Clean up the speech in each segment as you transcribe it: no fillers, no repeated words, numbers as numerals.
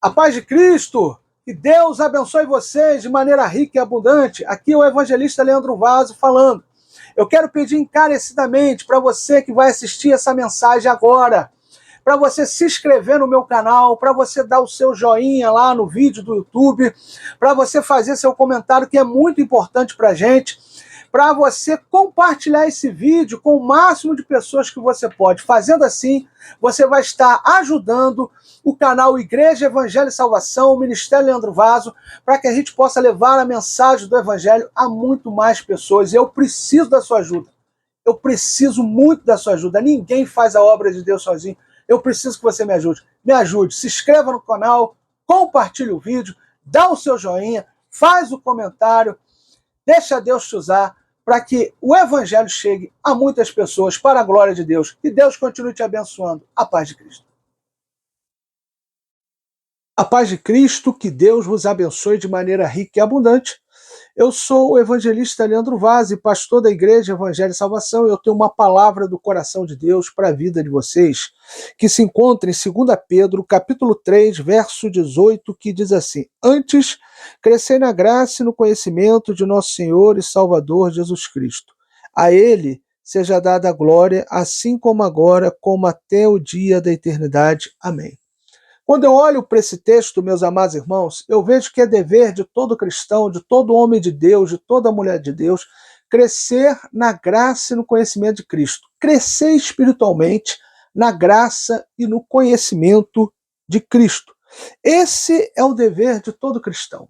A paz de Cristo, que Deus abençoe vocês de maneira rica e abundante. Aqui é o evangelista Leandro Vaso falando. Eu quero pedir encarecidamente para você que vai assistir essa mensagem agora, para você se inscrever no meu canal, para você dar o seu joinha lá no vídeo do YouTube, para você fazer seu comentário, que é muito importante para a gente, para você compartilhar esse vídeo com o máximo de pessoas que você pode. Fazendo assim, você vai estar ajudando o canal Igreja Evangelho e Salvação, o Ministério Leandro Vaso, para que a gente possa levar a mensagem do Evangelho a muito mais pessoas. Eu preciso da sua ajuda. Eu preciso muito da sua ajuda. Ninguém faz a obra de Deus sozinho. Eu preciso que você me ajude. Me ajude. Se inscreva no canal, compartilhe o vídeo, dá o seu joinha, faz o comentário, deixa Deus te usar para que o Evangelho chegue a muitas pessoas para a glória de Deus. Que Deus continue te abençoando. A paz de Cristo. A paz de Cristo, que Deus vos abençoe de maneira rica e abundante. Eu sou o evangelista Leandro Vaso, pastor da Igreja Evangelho e Salvação, e eu tenho uma palavra do coração de Deus para a vida de vocês, que se encontra em 2 Pedro, capítulo 3, verso 18, que diz assim: Antes, crescei na graça e no conhecimento de nosso Senhor e Salvador Jesus Cristo. A Ele seja dada a glória, assim como agora, como até o dia da eternidade. Amém. Quando eu olho para esse texto, meus amados irmãos, eu vejo que é dever de todo cristão, de todo homem de Deus, de toda mulher de Deus, crescer na graça e no conhecimento de Cristo. Crescer espiritualmente na graça e no conhecimento de Cristo. Esse é o dever de todo cristão.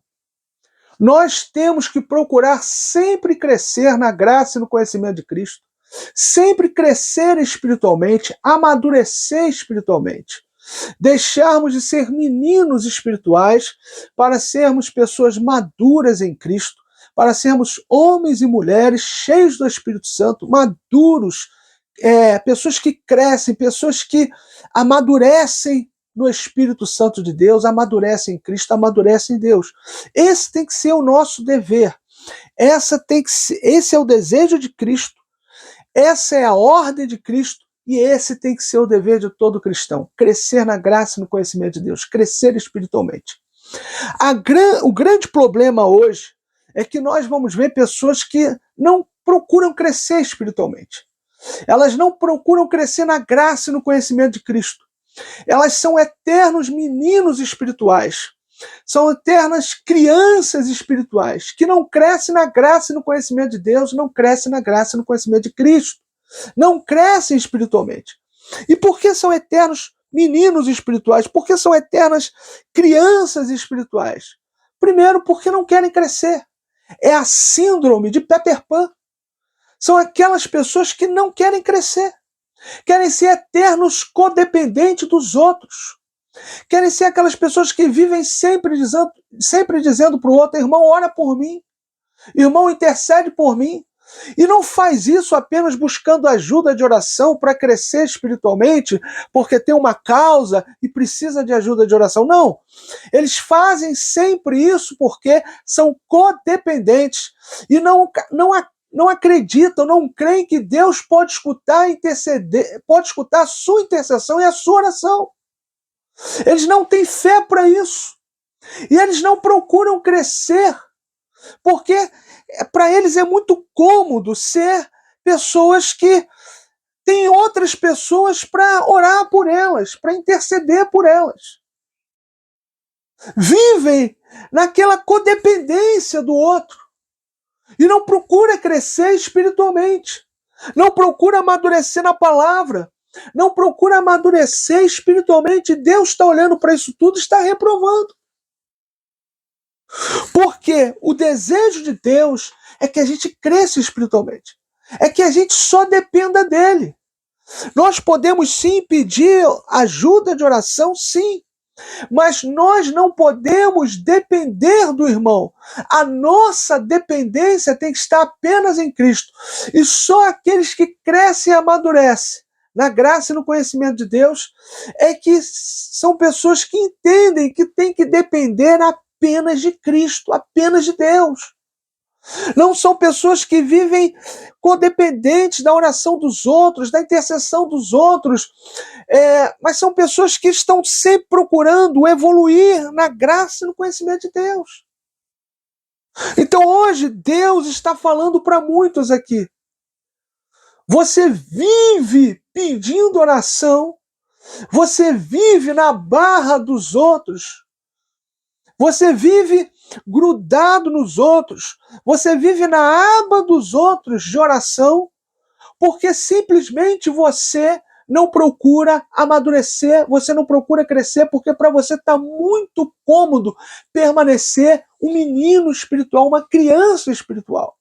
Nós temos que procurar sempre crescer na graça e no conhecimento de Cristo, sempre crescer espiritualmente, amadurecer espiritualmente. Deixarmos de ser meninos espirituais para sermos pessoas maduras em Cristo, para sermos homens e mulheres cheios do Espírito Santo, maduros, pessoas que crescem, pessoas que amadurecem no Espírito Santo de Deus, amadurecem em Cristo, amadurecem em Deus. Esse tem que ser o nosso dever. Esse é o desejo de Cristo, essa é a ordem de Cristo. E esse tem que ser o dever de todo cristão, crescer na graça e no conhecimento de Deus, crescer espiritualmente. O grande problema hoje é que nós vamos ver pessoas que não procuram crescer espiritualmente. Elas não procuram crescer na graça e no conhecimento de Cristo. Elas são eternos meninos espirituais. São eternas crianças espirituais que não crescem na graça e no conhecimento de Deus, não crescem na graça e no conhecimento de Cristo. Não crescem espiritualmente. E por que são eternos meninos espirituais? Por que são eternas crianças espirituais? Primeiro, porque não querem crescer. É a síndrome de Peter Pan. São aquelas pessoas que não querem crescer. Querem ser eternos codependentes dos outros. Querem ser aquelas pessoas que vivem sempre dizendo para o outro: irmão, ora por mim. Irmão, intercede por mim. E não faz isso apenas buscando ajuda de oração para crescer espiritualmente, porque tem uma causa e precisa de ajuda de oração. Não. Eles fazem sempre isso porque são codependentes e não acreditam, não creem que Deus pode escutar, pode escutar a sua intercessão e a sua oração. Eles não têm fé para isso. E eles não procuram crescer, porque para eles é muito cômodo ser pessoas que têm outras pessoas para orar por elas, para interceder por elas. Vivem naquela codependência do outro e não procura crescer espiritualmente. Não procura amadurecer na palavra. Não procura amadurecer espiritualmente. Deus está olhando para isso tudo e está reprovando. Porque o desejo de Deus é que a gente cresça espiritualmente. É que a gente só dependa dele. Nós podemos sim pedir ajuda de oração, sim. Mas nós não podemos depender do irmão. A nossa dependência tem que estar apenas em Cristo. E só aqueles que crescem e amadurecem na graça e no conhecimento de Deus é que são pessoas que entendem que tem que depender apenas de Cristo, apenas de Deus. Não são pessoas que vivem codependentes da oração dos outros, da intercessão dos outros, mas são pessoas que estão sempre procurando evoluir na graça e no conhecimento de Deus. Então hoje Deus está falando para muitos aqui. Você vive pedindo oração, você vive na barra dos outros, você vive grudado nos outros, você vive na aba dos outros de oração, porque simplesmente você não procura amadurecer, você não procura crescer, porque para você está muito cômodo permanecer um menino espiritual, uma criança espiritual.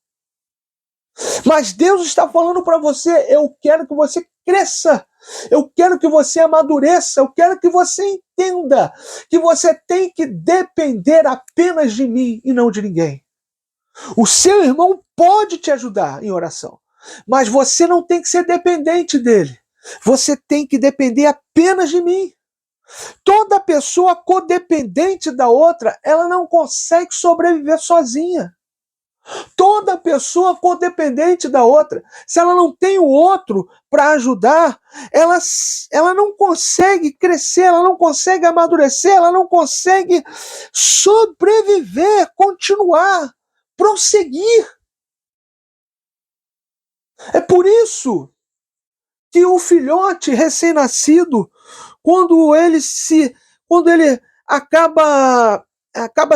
Mas Deus está falando para você, eu quero que você cresça, eu quero que você amadureça, eu quero que você entenda que você tem que depender apenas de mim e não de ninguém. O seu irmão pode te ajudar em oração, mas você não tem que ser dependente dele. Você tem que depender apenas de mim. Toda pessoa codependente da outra, ela não consegue sobreviver sozinha. Toda pessoa codependente da outra, se ela não tem o outro para ajudar, ela não consegue crescer, ela não consegue amadurecer, ela não consegue sobreviver, continuar, prosseguir. É por isso que o filhote recém-nascido, quando ele acaba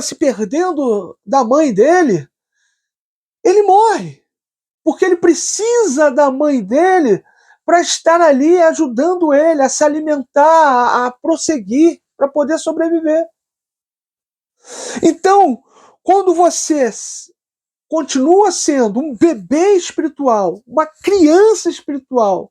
se perdendo da mãe dele, ele morre, porque ele precisa da mãe dele para estar ali ajudando ele a se alimentar, a prosseguir, para poder sobreviver. Então, quando você continua sendo um bebê espiritual, uma criança espiritual,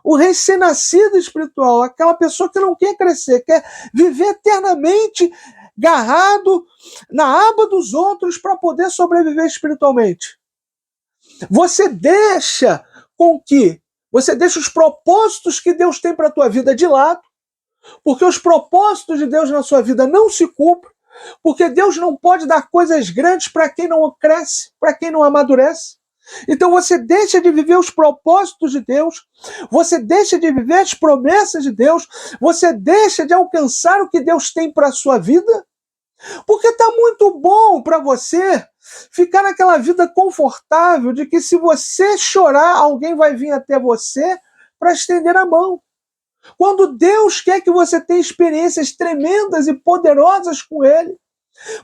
um recém-nascido espiritual, aquela pessoa que não quer crescer, quer viver eternamente agarrado na aba dos outros para poder sobreviver espiritualmente. Você deixa os propósitos que Deus tem para a tua vida de lado, porque os propósitos de Deus na sua vida não se cumprem, porque Deus não pode dar coisas grandes para quem não cresce, para quem não amadurece. Então você deixa de viver os propósitos de Deus, você deixa de viver as promessas de Deus, você deixa de alcançar o que Deus tem para a sua vida, porque está muito bom para você ficar naquela vida confortável de que se você chorar, alguém vai vir até você para estender a mão. Quando Deus quer que você tenha experiências tremendas e poderosas com Ele,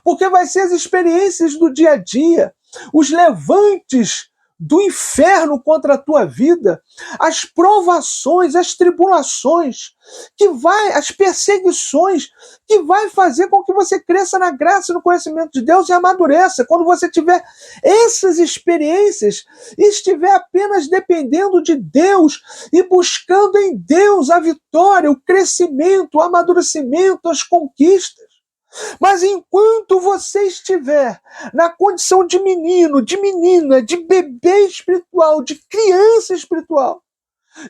porque vai ser as experiências do dia a dia, os levantes do inferno contra a tua vida, as provações, as tribulações, as perseguições, que vai fazer com que você cresça na graça e no conhecimento de Deus e amadureça. Quando você tiver essas experiências e estiver apenas dependendo de Deus e buscando em Deus a vitória, o crescimento, o amadurecimento, as conquistas. Mas enquanto você estiver na condição de menino, de menina, de bebê espiritual, de criança espiritual,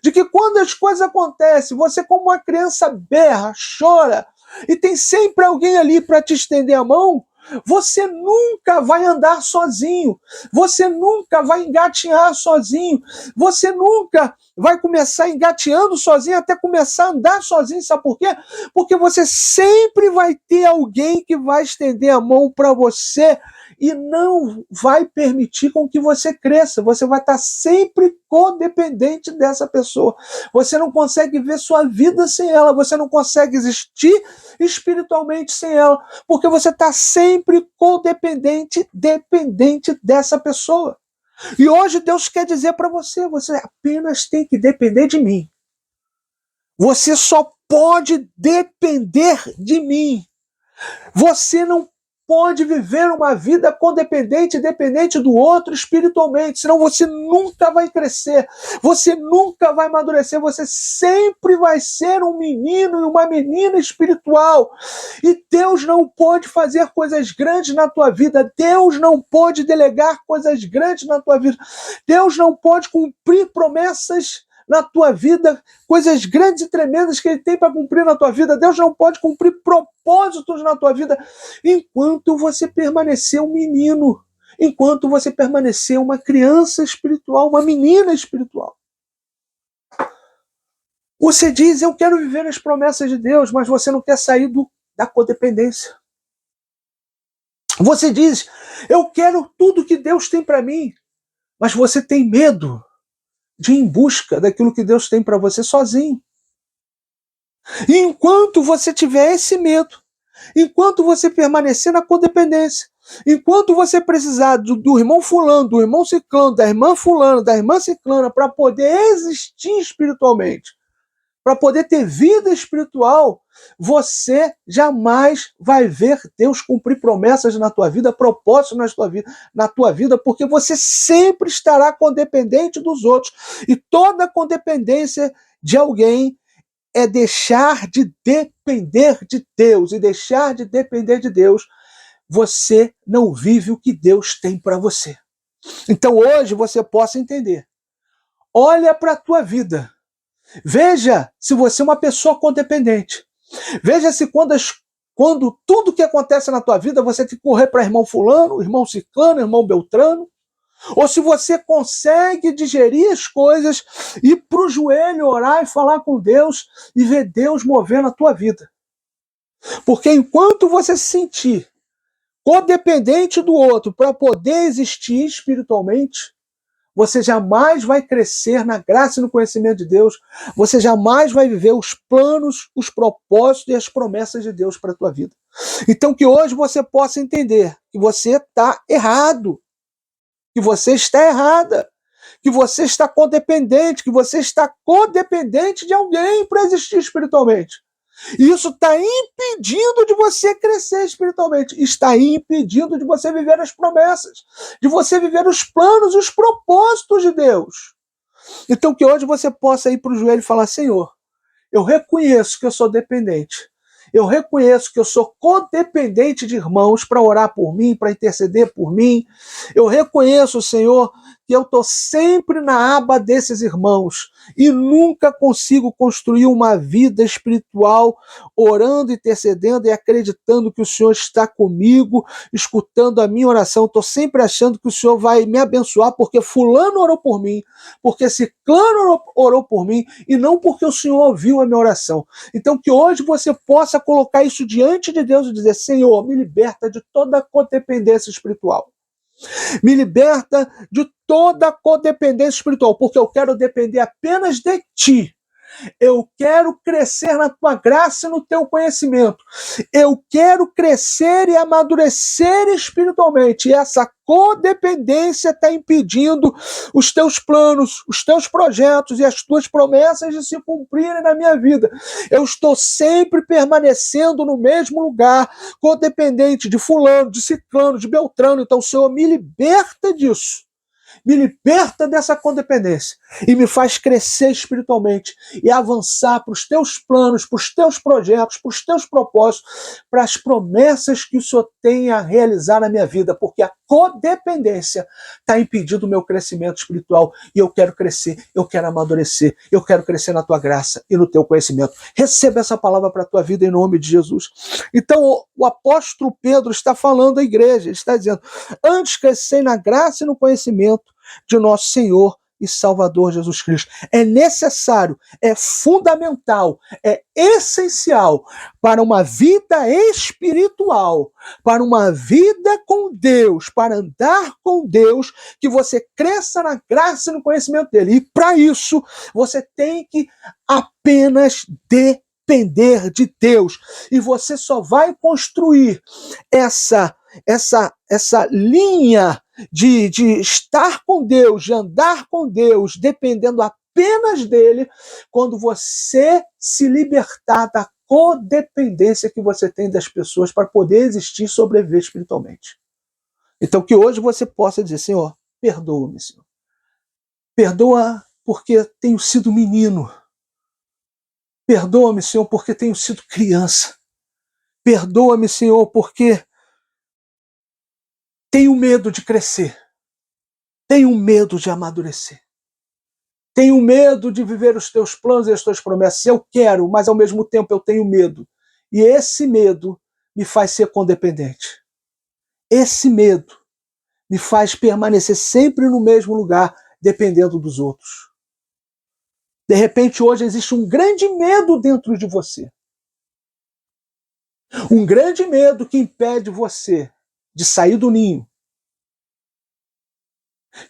de que quando as coisas acontecem, você como uma criança berra, chora, e tem sempre alguém ali para te estender a mão, você nunca vai andar sozinho, você nunca vai engatinhar sozinho, você nunca vai começar engateando sozinho até começar a andar sozinho, sabe por quê? Porque você sempre vai ter alguém que vai estender a mão para você e não vai permitir com que você cresça, você vai estar sempre codependente dessa pessoa, você não consegue ver sua vida sem ela, você não consegue existir espiritualmente sem ela, porque você está sempre codependente, dependente dessa pessoa. E hoje Deus quer dizer para você, você apenas tem que depender de mim. Você só pode depender de mim. Você não pode viver uma vida codependente, dependente do outro espiritualmente, senão você nunca vai crescer, você nunca vai amadurecer, você sempre vai ser um menino e uma menina espiritual. E Deus não pode fazer coisas grandes na tua vida, Deus não pode delegar coisas grandes na tua vida, Deus não pode cumprir promessas na tua vida, coisas grandes e tremendas que Ele tem para cumprir na tua vida. Deus não pode cumprir propósitos na tua vida enquanto você permanecer um menino, enquanto você permanecer uma criança espiritual, uma menina espiritual. Você diz, eu quero viver as promessas de Deus, mas você não quer sair da codependência. Você diz, eu quero tudo que Deus tem para mim, mas você tem medo de ir em busca daquilo que Deus tem para você sozinho. E enquanto você tiver esse medo, enquanto você permanecer na codependência, enquanto você precisar do irmão fulano, do irmão ciclano, da irmã fulana, da irmã ciclana, para poder existir espiritualmente, para poder ter vida espiritual, você jamais vai ver Deus cumprir promessas na tua vida, propósitos na tua vida, porque você sempre estará codependente dos outros. E toda codependência de alguém é deixar de depender de Deus. E deixar de depender de Deus, você não vive o que Deus tem para você. Então hoje você possa entender. Olha para a tua vida. Veja se você é uma pessoa codependente. Veja se quando tudo que acontece na tua vida você tem que correr para irmão fulano, irmão ciclano, irmão beltrano, ou se você consegue digerir as coisas, ir para o joelho, orar e falar com Deus e ver Deus mover na tua vida. Porque enquanto você se sentir codependente do outro para poder existir espiritualmente, você jamais vai crescer na graça e no conhecimento de Deus. Você jamais vai viver os planos, os propósitos e as promessas de Deus para a tua vida. Então que hoje você possa entender que você está errado, que você está errada, que você está codependente, que você está codependente de alguém para existir espiritualmente. E isso está impedindo de você crescer espiritualmente. Está impedindo de você viver as promessas, de você viver os planos e os propósitos de Deus. Então que hoje você possa ir para o joelho e falar, Senhor, eu reconheço que eu sou dependente. Eu reconheço que eu sou codependente de irmãos para orar por mim, para interceder por mim. Eu reconheço, Senhor, que eu estou sempre na aba desses irmãos e nunca consigo construir uma vida espiritual orando, intercedendo e acreditando que o Senhor está comigo, escutando a minha oração. Estou sempre achando que o Senhor vai me abençoar porque fulano orou por mim, porque ciclano orou por mim e não porque o Senhor ouviu a minha oração. Então que hoje você possa colocar isso diante de Deus e dizer, Senhor, me liberta de toda codependência espiritual. Me liberta de toda codependência espiritual, porque eu quero depender apenas de Ti. Eu quero crescer na Tua graça e no Teu conhecimento. Eu quero crescer e amadurecer espiritualmente. E essa codependência está impedindo os Teus planos, os Teus projetos e as Tuas promessas de se cumprirem na minha vida. Eu estou sempre permanecendo no mesmo lugar, codependente de fulano, de ciclano, de beltrano. Então, Senhor, me liberta disso. Me liberta dessa codependência e me faz crescer espiritualmente e avançar para os teus planos, para os teus projetos, para os teus propósitos, para as promessas que o Senhor tem a realizar na minha vida, porque a codependência está impedindo o meu crescimento espiritual e eu quero crescer, eu quero amadurecer, eu quero crescer na tua graça e no teu conhecimento. Receba essa palavra para a tua vida em nome de Jesus. Então o apóstolo Pedro está falando à igreja, ele está dizendo, antes crescer na graça e no conhecimento de nosso Senhor e Salvador Jesus Cristo. É necessário, é fundamental, é essencial para uma vida espiritual, para uma vida com Deus, para andar com Deus, que você cresça na graça e no conhecimento dele. E para isso, você tem que apenas depender de Deus. E você só vai construir essa linha de estar com Deus, de andar com Deus, dependendo apenas dele, quando você se libertar da codependência que você tem das pessoas para poder existir e sobreviver espiritualmente. Então que hoje você possa dizer, Senhor, perdoa-me, Senhor. Perdoa porque tenho sido menino. Perdoa-me, Senhor, porque tenho sido criança. Perdoa-me, Senhor, porque tenho medo de crescer. Tenho medo de amadurecer. Tenho medo de viver os teus planos e as tuas promessas. Eu quero, mas ao mesmo tempo eu tenho medo. E esse medo me faz ser codependente. Esse medo me faz permanecer sempre no mesmo lugar, dependendo dos outros. De repente, hoje existe um grande medo dentro de você. Um grande medo que impede você de sair do ninho.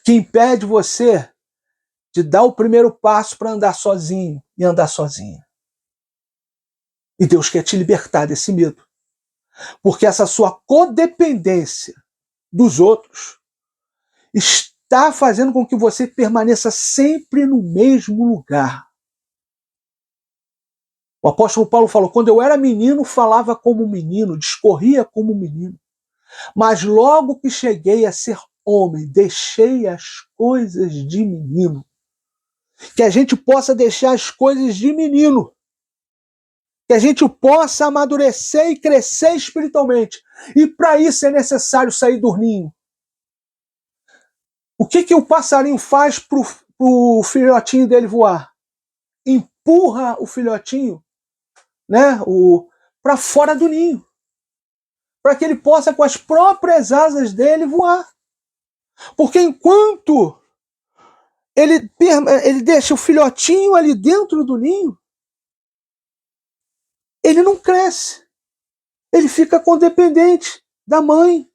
Que impede você de dar o primeiro passo para andar sozinho e andar sozinha. E Deus quer te libertar desse medo. Porque essa sua codependência dos outros está fazendo com que você permaneça sempre no mesmo lugar. O apóstolo Paulo falou, quando eu era menino, falava como um menino, discorria como um menino. Mas logo que cheguei a ser homem, deixei as coisas de menino. Que a gente possa deixar as coisas de menino. Que a gente possa amadurecer e crescer espiritualmente. E para isso é necessário sair do ninho. O que o passarinho faz para o filhotinho dele voar? Empurra o filhotinho, né, para fora do ninho. Para que ele possa, com as próprias asas dele, voar. Porque enquanto ele deixa o filhotinho ali dentro do ninho, ele não cresce. Ele fica codependente da mãe.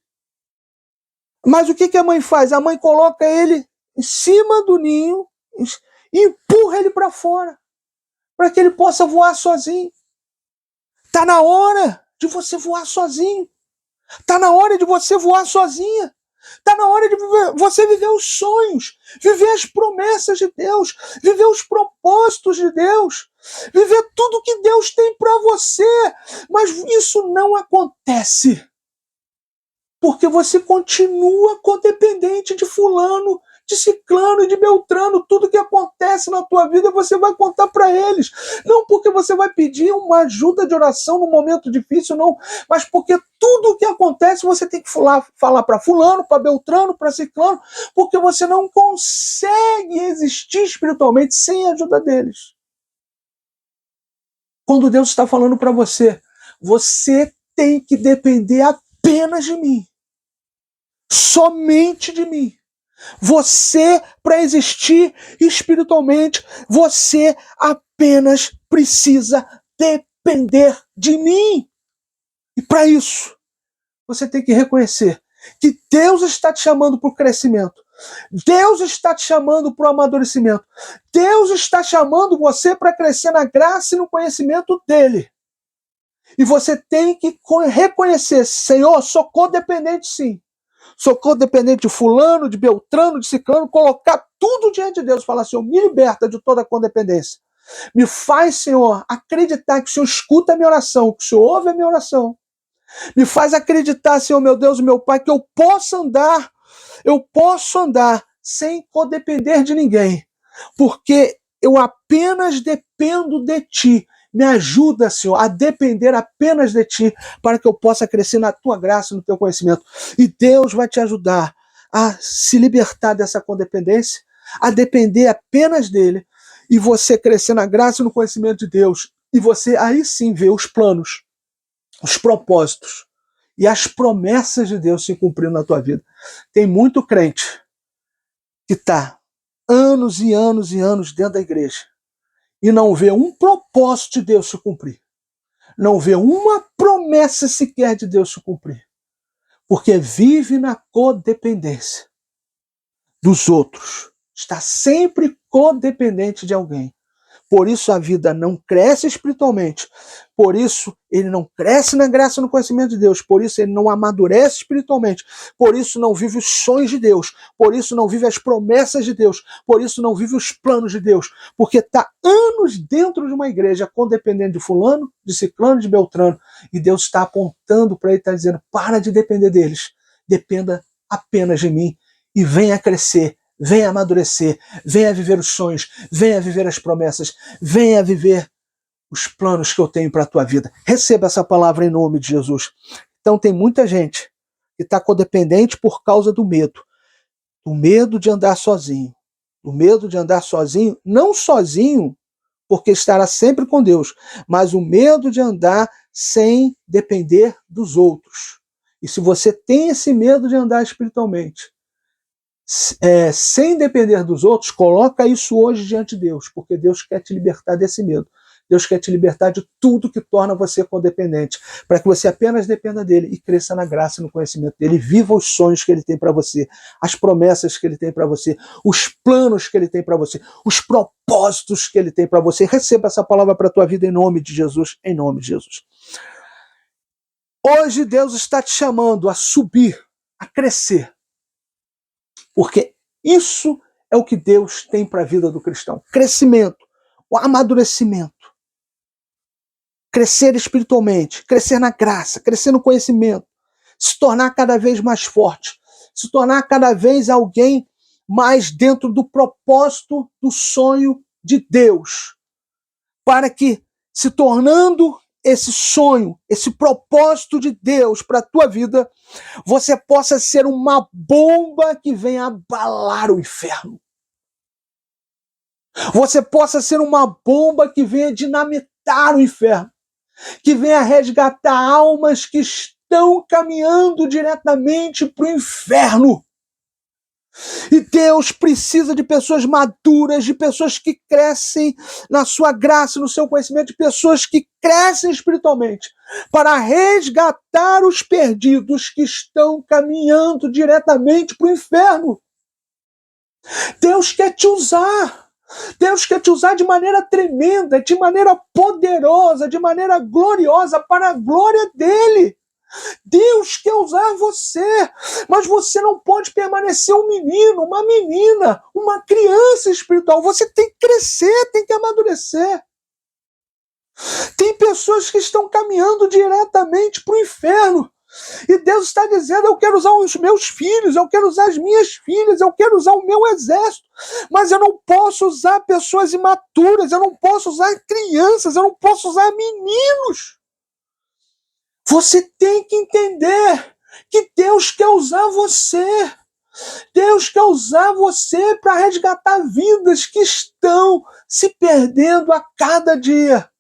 Mas o que a mãe faz? A mãe coloca ele em cima do ninho e empurra ele para fora, para que ele possa voar sozinho. Está na hora de você voar sozinho. Está na hora de você voar sozinha. Está na hora de você viver os sonhos, viver as promessas de Deus, viver os propósitos de Deus, viver tudo que Deus tem para você. Mas isso não acontece porque você continua codependente de fulano, de ciclano e de beltrano. Tudo que acontece na tua vida você vai contar para eles. Não porque você vai pedir uma ajuda de oração num momento difícil, não. Mas porque tudo o que acontece você tem que falar para fulano, para beltrano, para ciclano, porque você não consegue existir espiritualmente sem a ajuda deles. Quando Deus está falando para você, você tem que depender apenas de mim. Somente de mim. Você, para existir espiritualmente, você apenas precisa depender de mim. E para isso, você tem que reconhecer que Deus está te chamando para o crescimento. Deus está te chamando para o amadurecimento. Deus está chamando você para crescer na graça e no conhecimento dele. E você tem que reconhecer, Senhor, sou codependente sim. Sou codependente de fulano, de beltrano, de ciclano, colocar tudo diante de Deus, falar, Senhor, me liberta de toda a codependência. Me faz, Senhor, acreditar que o Senhor escuta a minha oração, que o Senhor ouve a minha oração. Me faz acreditar, Senhor, meu Deus e meu Pai, que eu posso andar sem codepender de ninguém, porque eu apenas dependo de Ti. Me ajuda, Senhor, a depender apenas de Ti, para que eu possa crescer na Tua graça e no Teu conhecimento. E Deus vai te ajudar a se libertar dessa codependência, a depender apenas dEle, e você crescer na graça e no conhecimento de Deus. E você aí sim ver os planos, os propósitos e as promessas de Deus se cumprindo na tua vida. Tem muito crente que está anos e anos e anos dentro da igreja e não vê um propósito de Deus se cumprir. Não vê uma promessa sequer de Deus se cumprir. Porque vive na codependência dos outros. Está sempre codependente de alguém. Por isso a vida não cresce espiritualmente. Por isso ele não cresce na graça e no conhecimento de Deus. Por isso ele não amadurece espiritualmente. Por isso não vive os sonhos de Deus. Por isso não vive as promessas de Deus. Por isso não vive os planos de Deus. Porque está anos dentro de uma igreja, condependente de fulano, de ciclano, de beltrano. E Deus está apontando para ele, está dizendo, para de depender deles. Dependa apenas de mim e venha crescer. Venha amadurecer, venha viver os sonhos, venha viver as promessas, venha viver os planos que eu tenho para a tua vida. Receba essa palavra em nome de Jesus. Então tem muita gente que está codependente por causa do medo de andar sozinho, do medo de andar sozinho, não sozinho porque estará sempre com Deus, mas o medo de andar sem depender dos outros. E se você tem esse medo de andar espiritualmente, sem depender dos outros, coloca isso hoje diante de Deus, porque Deus quer te libertar desse medo. Deus quer te libertar de tudo que torna você codependente, para que você apenas dependa dele e cresça na graça e no conhecimento dele, viva os sonhos que ele tem para você, as promessas que ele tem para você, os planos que ele tem para você, os propósitos que ele tem para você. Receba essa palavra para a tua vida em nome de Jesus, em nome de Jesus. Hoje Deus está te chamando a subir, a crescer, porque isso é o que Deus tem para a vida do cristão. Crescimento, o amadurecimento. Crescer espiritualmente, crescer na graça, crescer no conhecimento, se tornar cada vez mais forte, se tornar cada vez alguém mais dentro do propósito, do sonho de Deus, para que, se tornando esse sonho, esse propósito de Deus para a tua vida, você possa ser uma bomba que venha abalar o inferno. Você possa ser uma bomba que venha dinamitar o inferno, que venha resgatar almas que estão caminhando diretamente para o inferno. E Deus precisa de pessoas maduras, de pessoas que crescem na sua graça, no seu conhecimento, de pessoas que crescem espiritualmente, para resgatar os perdidos que estão caminhando diretamente para o inferno. Deus quer te usar. Deus quer te usar de maneira tremenda, de maneira poderosa, de maneira gloriosa, para a glória dele. Deus quer usar você, mas você não pode permanecer um menino, uma menina, uma criança espiritual. Você tem que crescer, tem que amadurecer. Tem pessoas que estão caminhando diretamente para o inferno. E Deus está dizendo, eu quero usar os meus filhos, eu quero usar as minhas filhas, eu quero usar o meu exército, mas eu não posso usar pessoas imaturas, eu não posso usar crianças, eu não posso usar meninos. Você tem que entender que Deus quer usar você. Deus quer usar você para resgatar vidas que estão se perdendo a cada dia.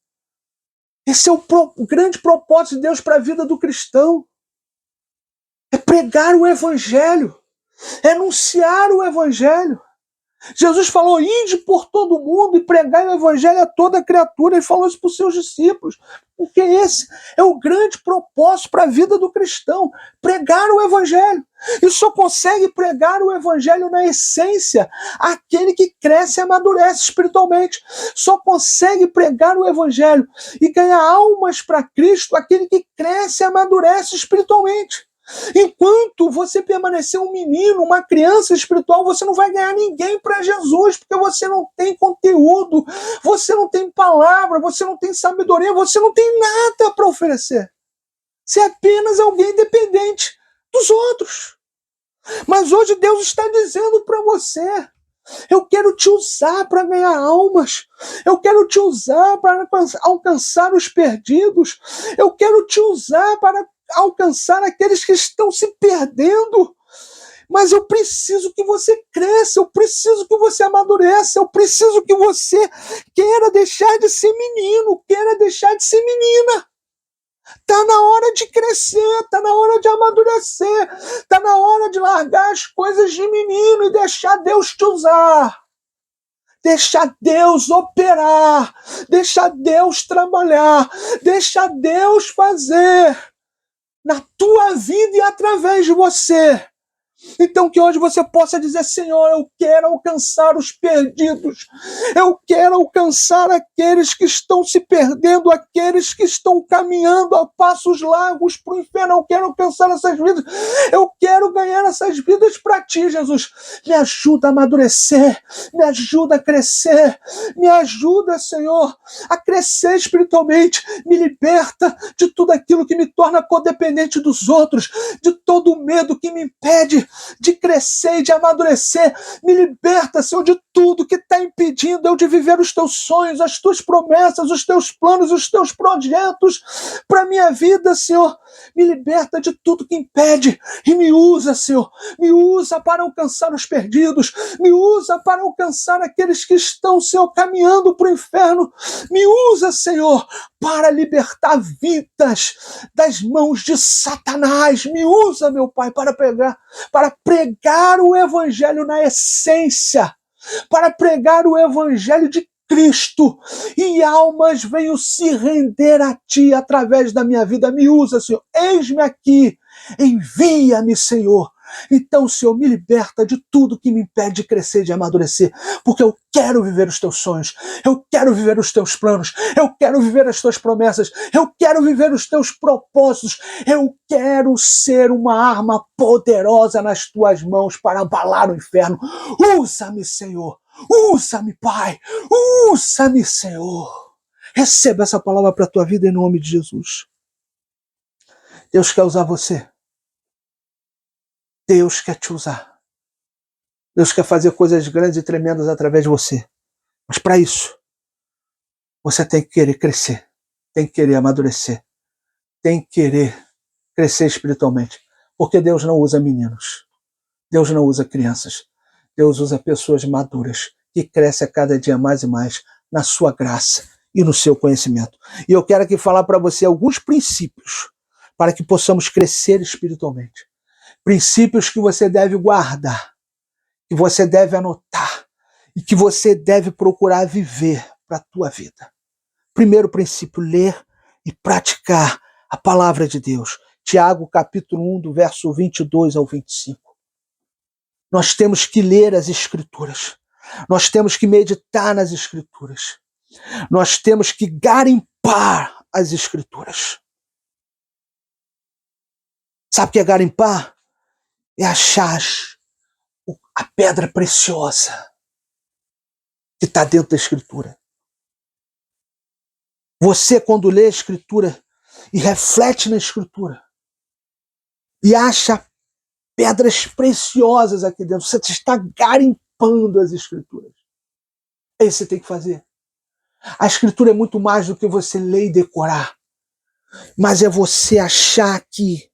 Esse é o grande propósito de Deus para a vida do cristão. É pregar o evangelho, é anunciar o evangelho. Jesus falou, ide por todo mundo e pregai o evangelho a toda criatura. Ele falou isso para os seus discípulos, porque esse é o grande propósito para a vida do cristão, pregar o evangelho. E só consegue pregar o evangelho na essência aquele que cresce e amadurece espiritualmente. Só consegue pregar o evangelho e ganhar almas para Cristo aquele que cresce e amadurece espiritualmente. Enquanto você permanecer um menino, uma criança espiritual, você não vai ganhar ninguém para Jesus, porque você não tem conteúdo, você não tem palavra, você não tem sabedoria, você não tem nada para oferecer. Você é apenas alguém dependente dos outros. Mas hoje Deus está dizendo para você, eu quero te usar para ganhar almas, eu quero te usar para alcançar os perdidos, eu quero te usar para alcançar aqueles que estão se perdendo. Mas eu preciso que você cresça, eu preciso que você amadureça, eu preciso que você queira deixar de ser menino, queira deixar de ser menina. Está na hora de crescer, está na hora de amadurecer, está na hora de largar as coisas de menino e deixar Deus te usar. Deixa Deus operar, deixa Deus trabalhar, deixa Deus fazer na tua vida e através de você. Então que hoje você possa dizer, Senhor, eu quero alcançar os perdidos, eu quero alcançar aqueles que estão se perdendo, aqueles que estão caminhando a passos largos para o inferno, eu quero alcançar essas vidas, eu quero ganhar essas vidas para ti, Jesus. Me ajuda a amadurecer, me ajuda a crescer, me ajuda, Senhor, a crescer espiritualmente, me liberta de tudo aquilo que me torna codependente dos outros, de todo o medo que me impede de crescer e de amadurecer. Me liberta, Senhor, de tudo que está impedindo eu de viver os teus sonhos, as tuas promessas, os teus planos, os teus projetos para a minha vida, Senhor. Me liberta de tudo que impede e me usa, Senhor. Me usa para alcançar os perdidos. Me usa para alcançar aqueles que estão, Senhor, caminhando para o inferno. Me usa, Senhor, para libertar vidas das mãos de Satanás. Me usa, meu Pai, para pregar o evangelho na essência, para pregar o evangelho de Cristo, e almas venham se render a Ti através da minha vida. Me usa, Senhor. Eis-me aqui. Envia-me, Senhor. Então, Senhor, me liberta de tudo que me impede de crescer, de amadurecer, porque eu quero viver os teus sonhos, eu quero viver os teus planos, eu quero viver as tuas promessas, eu quero viver os teus propósitos, eu quero ser uma arma poderosa nas tuas mãos para abalar o inferno. Usa-me, Senhor, usa-me, Pai, usa-me, Senhor. Receba essa palavra para a tua vida em nome de Jesus. Deus quer usar você. Deus quer te usar. Deus quer fazer coisas grandes e tremendas através de você. Mas para isso, você tem que querer crescer, tem que querer amadurecer, tem que querer crescer espiritualmente. Porque Deus não usa meninos, Deus não usa crianças, Deus usa pessoas maduras, que crescem a cada dia mais e mais na sua graça e no seu conhecimento. E eu quero aqui falar para você alguns princípios para que possamos crescer espiritualmente. Princípios que você deve guardar, que você deve anotar e que você deve procurar viver para a tua vida. Primeiro princípio, ler e praticar a palavra de Deus. Tiago, capítulo 1, do verso 22 ao 25. Nós temos que ler as Escrituras. Nós temos que meditar nas Escrituras. Nós temos que garimpar as Escrituras. Sabe o que é garimpar? É achar a pedra preciosa que está dentro da Escritura. Você, quando lê a Escritura e reflete na Escritura e acha pedras preciosas aqui dentro, você está garimpando as Escrituras. É isso que você tem que fazer. A Escritura é muito mais do que você ler e decorar, mas é você achar aqui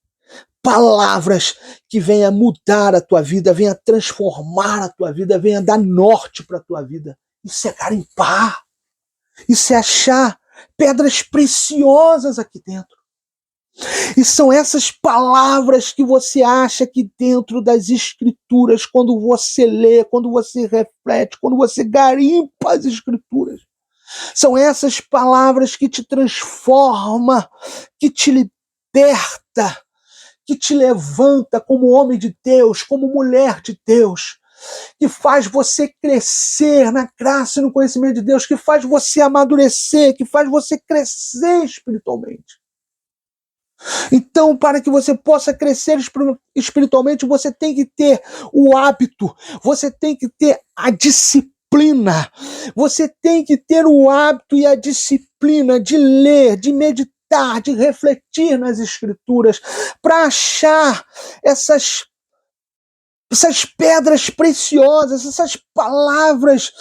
palavras que venham mudar a tua vida, venham transformar a tua vida, venham dar norte para a tua vida. Isso é garimpar. Isso é achar pedras preciosas aqui dentro. E são essas palavras que você acha aqui dentro das Escrituras, quando você lê, quando você reflete, quando você garimpa as Escrituras. São essas palavras que te transformam, que te liberta, que te levanta como homem de Deus, como mulher de Deus, que faz você crescer na graça e no conhecimento de Deus, que faz você amadurecer, que faz você crescer espiritualmente. Então, para que você possa crescer espiritualmente, você tem que ter o hábito, você tem que ter a disciplina, você tem que ter o hábito e a disciplina de ler, de meditar, de refletir nas Escrituras, para achar essas pedras preciosas, essas palavras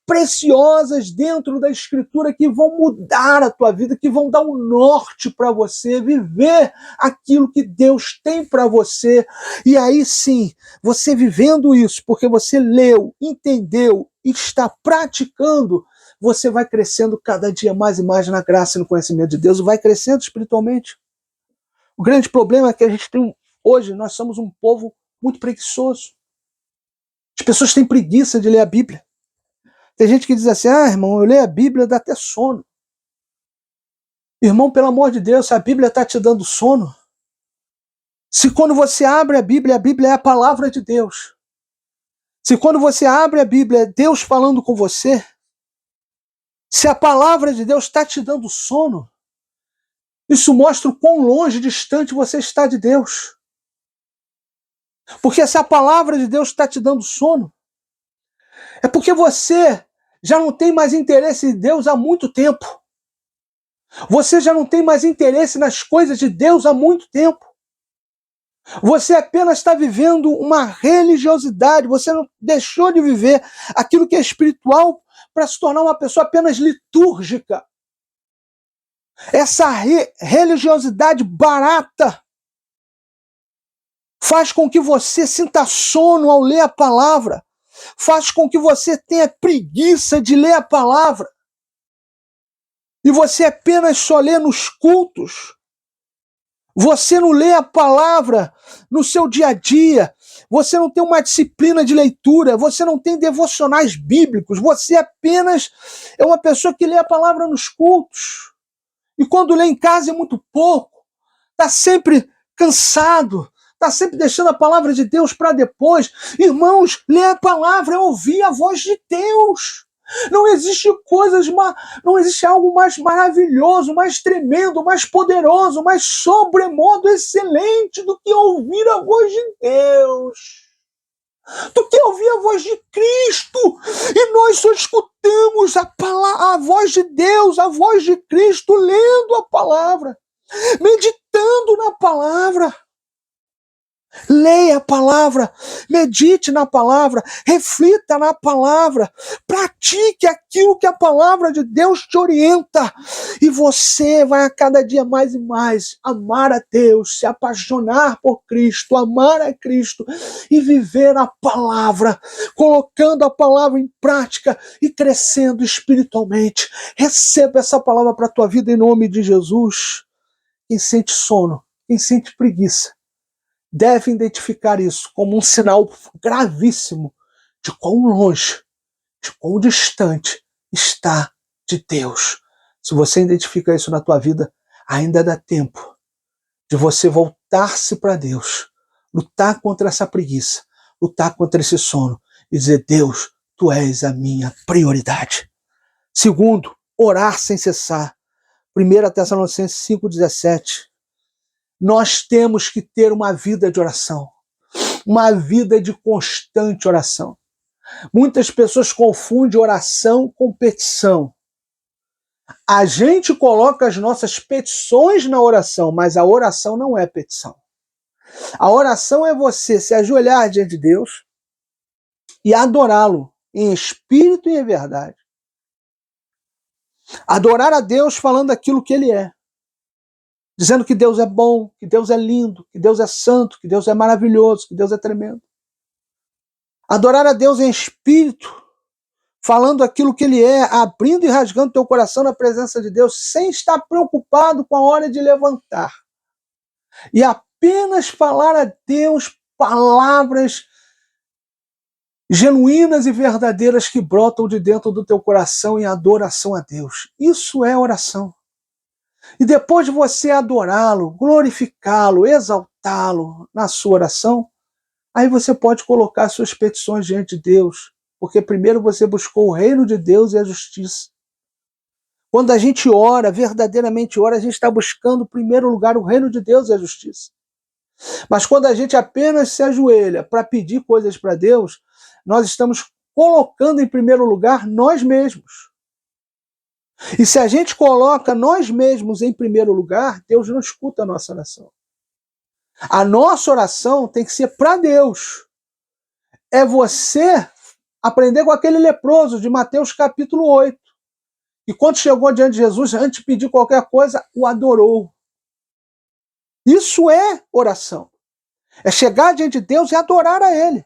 preciosas dentro da Escritura que vão mudar a tua vida, que vão dar um norte para você viver aquilo que Deus tem para você. E aí sim, você vivendo isso, porque você leu, entendeu e está praticando, você vai crescendo cada dia mais e mais na graça e no conhecimento de Deus, vai crescendo espiritualmente. O grande problema é que a gente tem hoje, nós somos um povo muito preguiçoso. As pessoas têm preguiça de ler a Bíblia. Tem gente que diz assim, irmão, eu leio a Bíblia, dá até sono. Irmão, pelo amor de Deus, se a Bíblia está te dando sono, se quando você abre a Bíblia é a palavra de Deus. Se quando você abre a Bíblia é Deus falando com você, se a palavra de Deus está te dando sono, isso mostra o quão longe, distante você está de Deus. Porque se a palavra de Deus está te dando sono, é porque você já não tem mais interesse em Deus há muito tempo. Você já não tem mais interesse nas coisas de Deus há muito tempo. Você apenas está vivendo uma religiosidade, você não deixou de viver aquilo que é espiritual para se tornar uma pessoa apenas litúrgica. Essa religiosidade barata faz com que você sinta sono ao ler a palavra, faz com que você tenha preguiça de ler a palavra, e você apenas só lê nos cultos. Você não lê a palavra no seu dia a dia, você não tem uma disciplina de leitura, você não tem devocionais bíblicos, você apenas é uma pessoa que lê a palavra nos cultos. E quando lê em casa é muito pouco, está sempre cansado, está sempre deixando a palavra de Deus para depois. Irmãos, ler a palavra é ouvir a voz de Deus. Não existe não existe algo mais maravilhoso, mais tremendo, mais poderoso, mais sobremodo excelente do que ouvir a voz de Deus. Do que ouvir a voz de Cristo. E nós só escutamos a voz de Deus, a voz de Cristo, lendo a palavra, meditando na palavra. Leia a palavra, medite na palavra, reflita na palavra, pratique aquilo que a palavra de Deus te orienta, e você vai a cada dia mais e mais amar a Deus, se apaixonar por Cristo, amar a Cristo e viver a palavra, colocando a palavra em prática e crescendo espiritualmente. Receba essa palavra para a tua vida em nome de Jesus. Quem sente sono, quem sente preguiça, deve identificar isso como um sinal gravíssimo de quão longe, de quão distante está de Deus. Se você identifica isso na tua vida, ainda dá tempo de você voltar-se para Deus, lutar contra essa preguiça, lutar contra esse sono e dizer: Deus, tu és a minha prioridade. Segundo, orar sem cessar. 1 Tessalonicenses 5,17. Nós temos que ter uma vida de oração, uma vida de constante oração. Muitas pessoas confundem oração com petição. A gente coloca as nossas petições na oração, mas a oração não é petição. A oração é você se ajoelhar diante de Deus e adorá-lo em espírito e em verdade. Adorar a Deus falando aquilo que Ele é. Dizendo que Deus é bom, que Deus é lindo, que Deus é santo, que Deus é maravilhoso, que Deus é tremendo. Adorar a Deus em espírito, falando aquilo que Ele é, abrindo e rasgando teu coração na presença de Deus, sem estar preocupado com a hora de levantar. E apenas falar a Deus palavras genuínas e verdadeiras que brotam de dentro do teu coração em adoração a Deus. Isso é oração. E depois de você adorá-lo, glorificá-lo, exaltá-lo na sua oração, aí você pode colocar suas petições diante de Deus, porque primeiro você buscou o reino de Deus e a justiça. Quando a gente ora, verdadeiramente ora, a gente está buscando, em primeiro lugar, o reino de Deus e a justiça. Mas quando a gente apenas se ajoelha para pedir coisas para Deus, nós estamos colocando em primeiro lugar nós mesmos. E se a gente coloca nós mesmos em primeiro lugar, Deus não escuta a nossa oração. A nossa oração tem que ser para Deus. É você aprender com aquele leproso de Mateus capítulo 8. E quando chegou diante de Jesus, antes de pedir qualquer coisa, o adorou. Isso é oração. É chegar diante de Deus e adorar a Ele.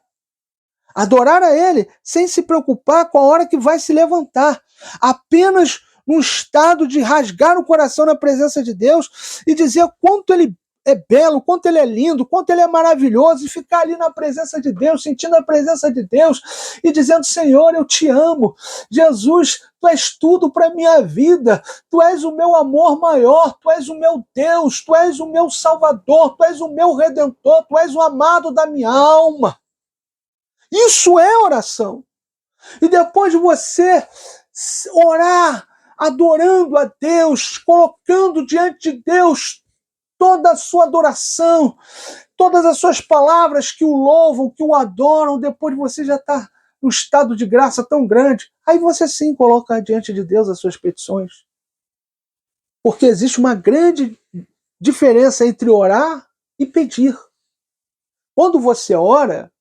Adorar a Ele sem se preocupar com a hora que vai se levantar. Apenas num estado de rasgar o coração na presença de Deus e dizer quanto Ele é belo, quanto Ele é lindo, quanto Ele é maravilhoso, e ficar ali na presença de Deus, sentindo a presença de Deus e dizendo: Senhor, eu te amo. Jesus, Tu és tudo para a minha vida. Tu és o meu amor maior, Tu és o meu Deus, Tu és o meu Salvador, Tu és o meu Redentor, Tu és o amado da minha alma. Isso é oração. E depois de você orar, adorando a Deus, colocando diante de Deus toda a sua adoração, todas as suas palavras que o louvam, que o adoram, depois você já está num estado de graça tão grande, aí você sim coloca diante de Deus as suas petições. Porque existe uma grande diferença entre orar e pedir. Quando você ora,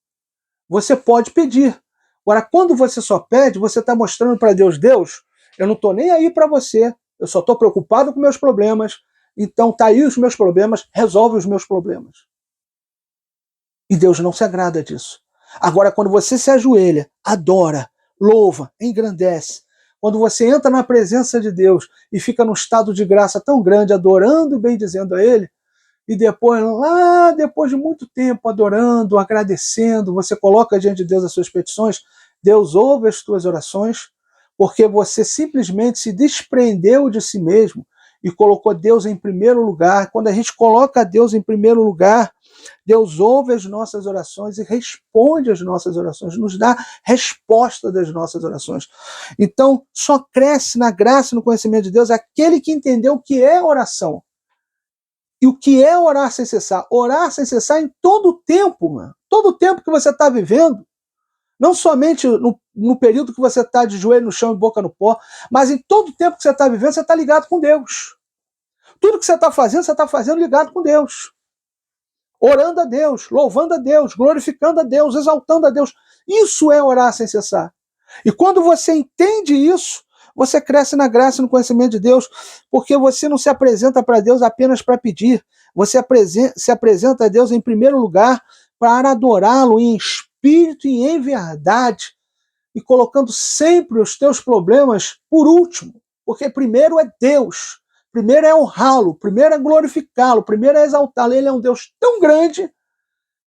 você pode pedir. Agora, quando você só pede, você está mostrando para Deus, Deus, eu não estou nem aí para você, eu só estou preocupado com meus problemas, então tá aí os meus problemas, resolve os meus problemas. E Deus não se agrada disso. Agora, quando você se ajoelha, adora, louva, engrandece, quando você entra na presença de Deus e fica num estado de graça tão grande, adorando e bendizendo a Ele, e depois, lá depois de muito tempo adorando, agradecendo, você coloca diante de Deus as suas petições, Deus ouve as tuas orações, porque você simplesmente se desprendeu de si mesmo e colocou Deus em primeiro lugar. Quando a gente coloca Deus em primeiro lugar, Deus ouve as nossas orações e responde às nossas orações, nos dá resposta das nossas orações. Então, só cresce na graça e no conhecimento de Deus aquele que entendeu o que é oração. E o que é orar sem cessar? Orar sem cessar em todo o tempo, mano. Todo o tempo que você está vivendo. Não somente no período que você está de joelho no chão e boca no pó, mas em todo o tempo que você está vivendo, você está ligado com Deus. Tudo que você está fazendo ligado com Deus. Orando a Deus, louvando a Deus, glorificando a Deus, exaltando a Deus. Isso é orar sem cessar. E quando você entende isso, você cresce na graça e no conhecimento de Deus, porque você não se apresenta para Deus apenas para pedir, você se apresenta a Deus em primeiro lugar para adorá-lo em espírito e em verdade, e colocando sempre os teus problemas por último, porque primeiro é Deus, primeiro é honrá-lo, primeiro é glorificá-lo, primeiro é exaltá-lo. Ele é um Deus tão grande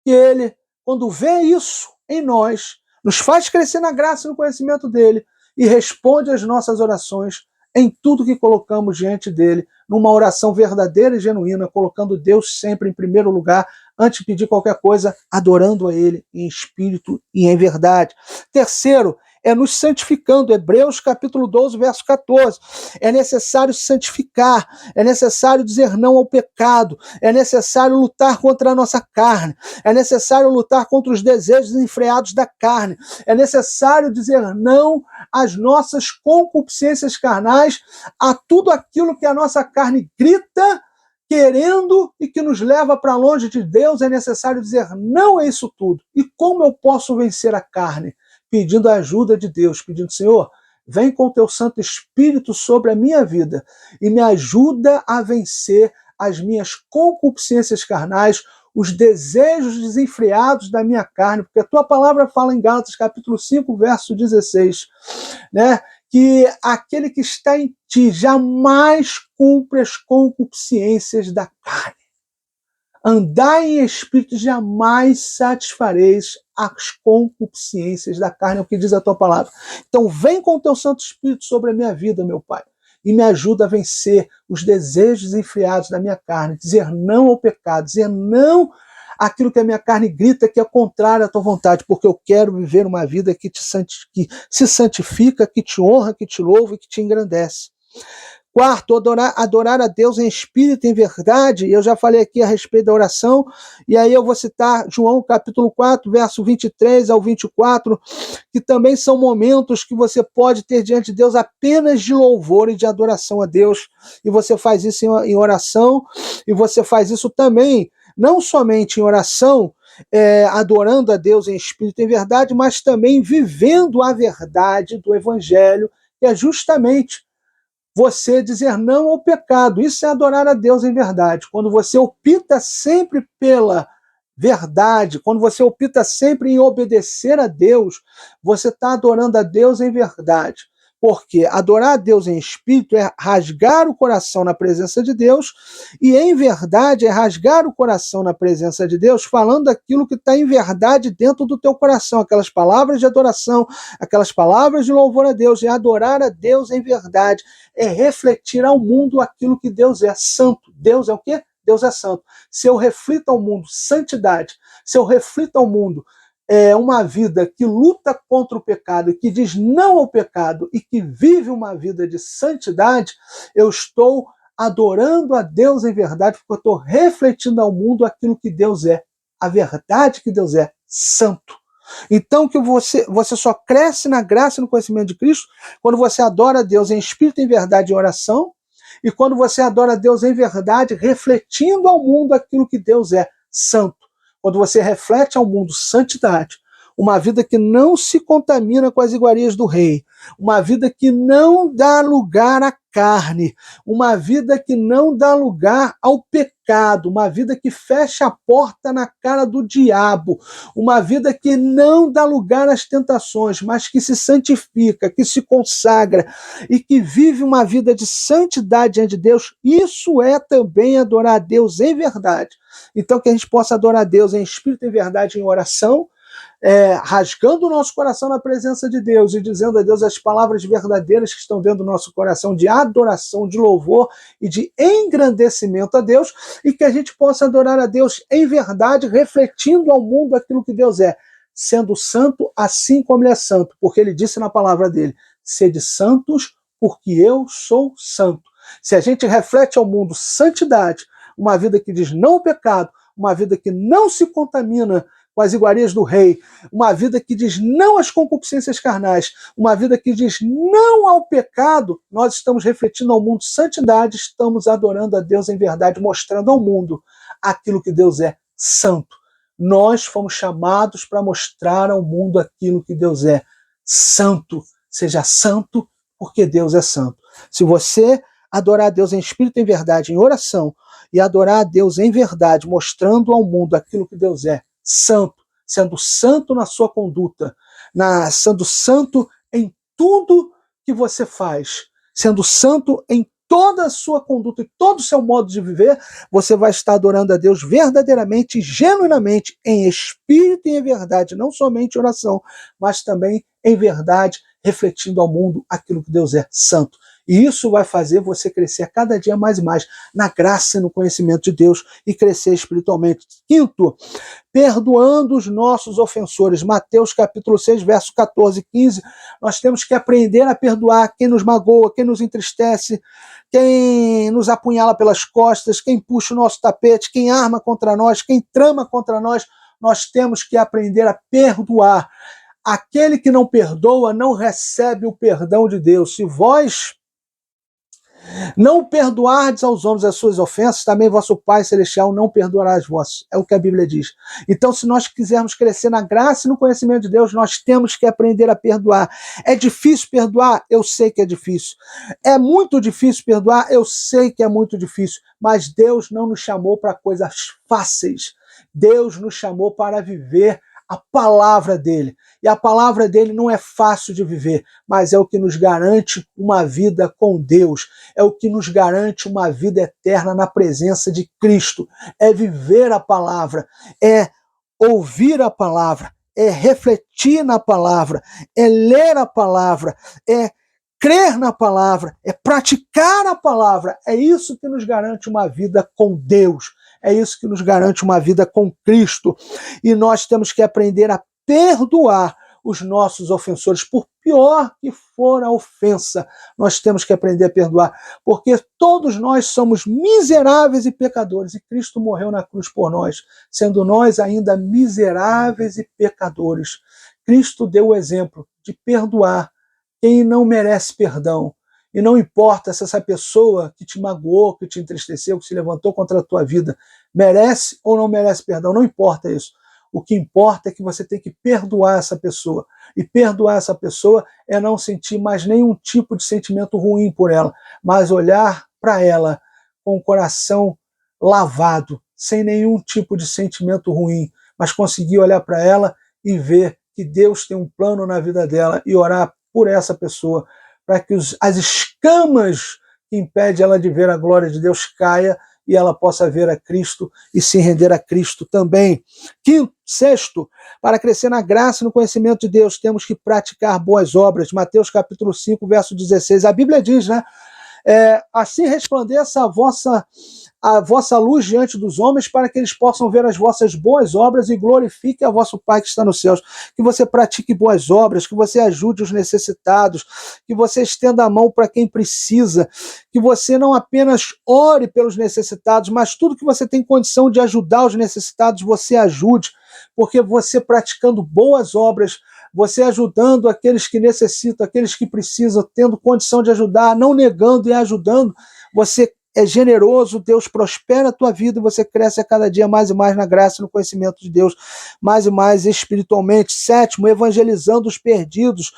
que ele, quando vê isso em nós, nos faz crescer na graça e no conhecimento dele e responde às nossas orações em tudo que colocamos diante dele, numa oração verdadeira e genuína, colocando Deus sempre em primeiro lugar, antes de pedir qualquer coisa, adorando a ele em espírito e em verdade. Terceiro, é nos santificando. Hebreus capítulo 12, verso 14. É necessário santificar, é necessário dizer não ao pecado, é necessário lutar contra a nossa carne, é necessário lutar contra os desejos enfreados da carne, é necessário dizer não às nossas concupiscências carnais, a tudo aquilo que a nossa carne grita, querendo e que nos leva para longe de Deus. É necessário dizer não a isso tudo. E como eu posso vencer a carne? Pedindo a ajuda de Deus, pedindo, Senhor, vem com o teu Santo Espírito sobre a minha vida e me ajuda a vencer as minhas concupiscências carnais, os desejos desenfreados da minha carne, porque a tua palavra fala em Gálatas capítulo 5, verso 16, né? Que aquele que está em ti jamais cumpre as concupiscências da carne. Andai em espírito, jamais satisfareis as concupiscências da carne, é o que diz a tua palavra. Então vem com o teu Santo Espírito sobre a minha vida, meu Pai, e me ajuda a vencer os desejos enfriados da minha carne, dizer não ao pecado, dizer não àquilo que a minha carne grita que é contrário à tua vontade, porque eu quero viver uma vida que se santifica, que te honra, que te louva e que te engrandece. Quarto, adorar a Deus em espírito e em verdade. Eu já falei aqui a respeito da oração, e aí eu vou citar João capítulo 4, verso 23 ao 24, que também são momentos que você pode ter diante de Deus apenas de louvor e de adoração a Deus, e você faz isso em oração, e você faz isso também, não somente em oração, adorando a Deus em espírito e em verdade, mas também vivendo a verdade do Evangelho, que é justamente você dizer não ao pecado. Isso é adorar a Deus em verdade. Quando você opta sempre pela verdade, quando você opta sempre em obedecer a Deus, você está adorando a Deus em verdade. Porque adorar a Deus em espírito é rasgar o coração na presença de Deus, e em verdade é rasgar o coração na presença de Deus, falando aquilo que está em verdade dentro do teu coração, aquelas palavras de adoração, aquelas palavras de louvor a Deus. E adorar a Deus em verdade é refletir ao mundo aquilo que Deus é. Santo. Deus é o quê? Deus é santo. Se eu reflito ao mundo santidade, se eu reflito ao mundo uma vida que luta contra o pecado, que diz não ao pecado e que vive uma vida de santidade, eu estou adorando a Deus em verdade, porque eu estou refletindo ao mundo aquilo que Deus é, a verdade que Deus é, santo. Então que você só cresce na graça e no conhecimento de Cristo quando você adora a Deus em espírito, em verdade e em oração, e quando você adora a Deus em verdade, refletindo ao mundo aquilo que Deus é, santo. quando você reflete ao mundo santidade, uma vida que não se contamina com as iguarias do rei, uma vida que não dá lugar à carne, uma vida que não dá lugar ao pecado, uma vida que fecha a porta na cara do diabo, uma vida que não dá lugar às tentações, mas que se santifica, que se consagra e que vive uma vida de santidade diante de Deus. Isso é também adorar a Deus em verdade. Então, que a gente possa adorar a Deus em espírito e verdade, em oração, rasgando o nosso coração na presença de Deus e dizendo a Deus as palavras verdadeiras que estão dentro do nosso coração, de adoração, de louvor e de engrandecimento a Deus, e que a gente possa adorar a Deus em verdade, refletindo ao mundo aquilo que Deus é, sendo santo assim como Ele é santo, porque Ele disse na palavra dele: sede santos, porque eu sou santo. Se a gente reflete ao mundo santidade, uma vida que diz não ao pecado, uma vida que não se contamina com as iguarias do rei, uma vida que diz não às concupiscências carnais, uma vida que diz não ao pecado, nós estamos refletindo ao mundo santidade, estamos adorando a Deus em verdade, mostrando ao mundo aquilo que Deus é, santo. Nós fomos chamados para mostrar ao mundo aquilo que Deus é, santo. Seja santo, porque Deus é santo. Se você adorar a Deus em espírito e em verdade, em oração, e adorar a Deus em verdade, mostrando ao mundo aquilo que Deus é, santo, sendo santo na sua conduta, sendo santo em tudo que você faz, sendo santo em toda a sua conduta e todo o seu modo de viver, você vai estar adorando a Deus verdadeiramente, genuinamente, em espírito e em verdade, não somente em oração, mas também em verdade, refletindo ao mundo aquilo que Deus é, santo. E isso vai fazer você crescer cada dia mais e mais na graça e no conhecimento de Deus e crescer espiritualmente. Quinto, perdoando os nossos ofensores. Mateus capítulo 6, verso 14 e 15. Nós temos que aprender a perdoar quem nos magoa, quem nos entristece, quem nos apunhala pelas costas, quem puxa o nosso tapete, quem arma contra nós, quem trama contra nós. Nós temos que aprender a perdoar. Aquele que não perdoa não recebe o perdão de Deus. Se vós não perdoardes aos homens as suas ofensas, também vosso Pai Celestial não perdoará as vossas. É o que a Bíblia diz. Então, se nós quisermos crescer na graça e no conhecimento de Deus, nós temos que aprender a perdoar. É difícil perdoar? Eu sei que é difícil. É muito difícil perdoar? Eu sei que é muito difícil. Mas Deus não nos chamou para coisas fáceis. Deus nos chamou para viver a palavra dele. E a palavra dele não é fácil de viver, mas é o que nos garante uma vida com Deus. É o que nos garante uma vida eterna na presença de Cristo. É viver a palavra, é ouvir a palavra, é refletir na palavra, é ler a palavra, é crer na palavra, é praticar a palavra. É isso que nos garante uma vida com Deus. É isso que nos garante uma vida com Cristo. E nós temos que aprender a perdoar os nossos ofensores, por pior que for a ofensa. Nós temos que aprender a perdoar, porque todos nós somos miseráveis e pecadores, e Cristo morreu na cruz por nós, sendo nós ainda miseráveis e pecadores. Cristo deu o exemplo de perdoar quem não merece perdão. E não importa se essa pessoa que te magoou, que te entristeceu, que se levantou contra a tua vida, merece ou não merece perdão, não importa isso. O que importa é que você tem que perdoar essa pessoa. E perdoar essa pessoa é não sentir mais nenhum tipo de sentimento ruim por ela, mas olhar para ela com o coração lavado, sem nenhum tipo de sentimento ruim, mas conseguir olhar para ela e ver que Deus tem um plano na vida dela e orar por essa pessoa, para que as escamas que impedem ela de ver a glória de Deus caia e ela possa ver a Cristo e se render a Cristo também. Quinto, sexto, para crescer na graça e no conhecimento de Deus, temos que praticar boas obras. Mateus capítulo 5, verso 16. A Bíblia diz, né? Assim resplandeça a vossa luz diante dos homens, para que eles possam ver as vossas boas obras e glorifiquem a vosso Pai que está nos céus. Que você pratique boas obras, que você ajude os necessitados, que você estenda a mão para quem precisa, que você não apenas ore pelos necessitados, mas tudo que você tem condição de ajudar os necessitados, você ajude, porque você praticando boas obras, você ajudando aqueles que necessitam, aqueles que precisam, tendo condição de ajudar, não negando e ajudando, você é generoso, Deus prospera a tua vida e você cresce a cada dia mais e mais na graça e no conhecimento de Deus, mais e mais espiritualmente. Sétimo, evangelizando os perdidos.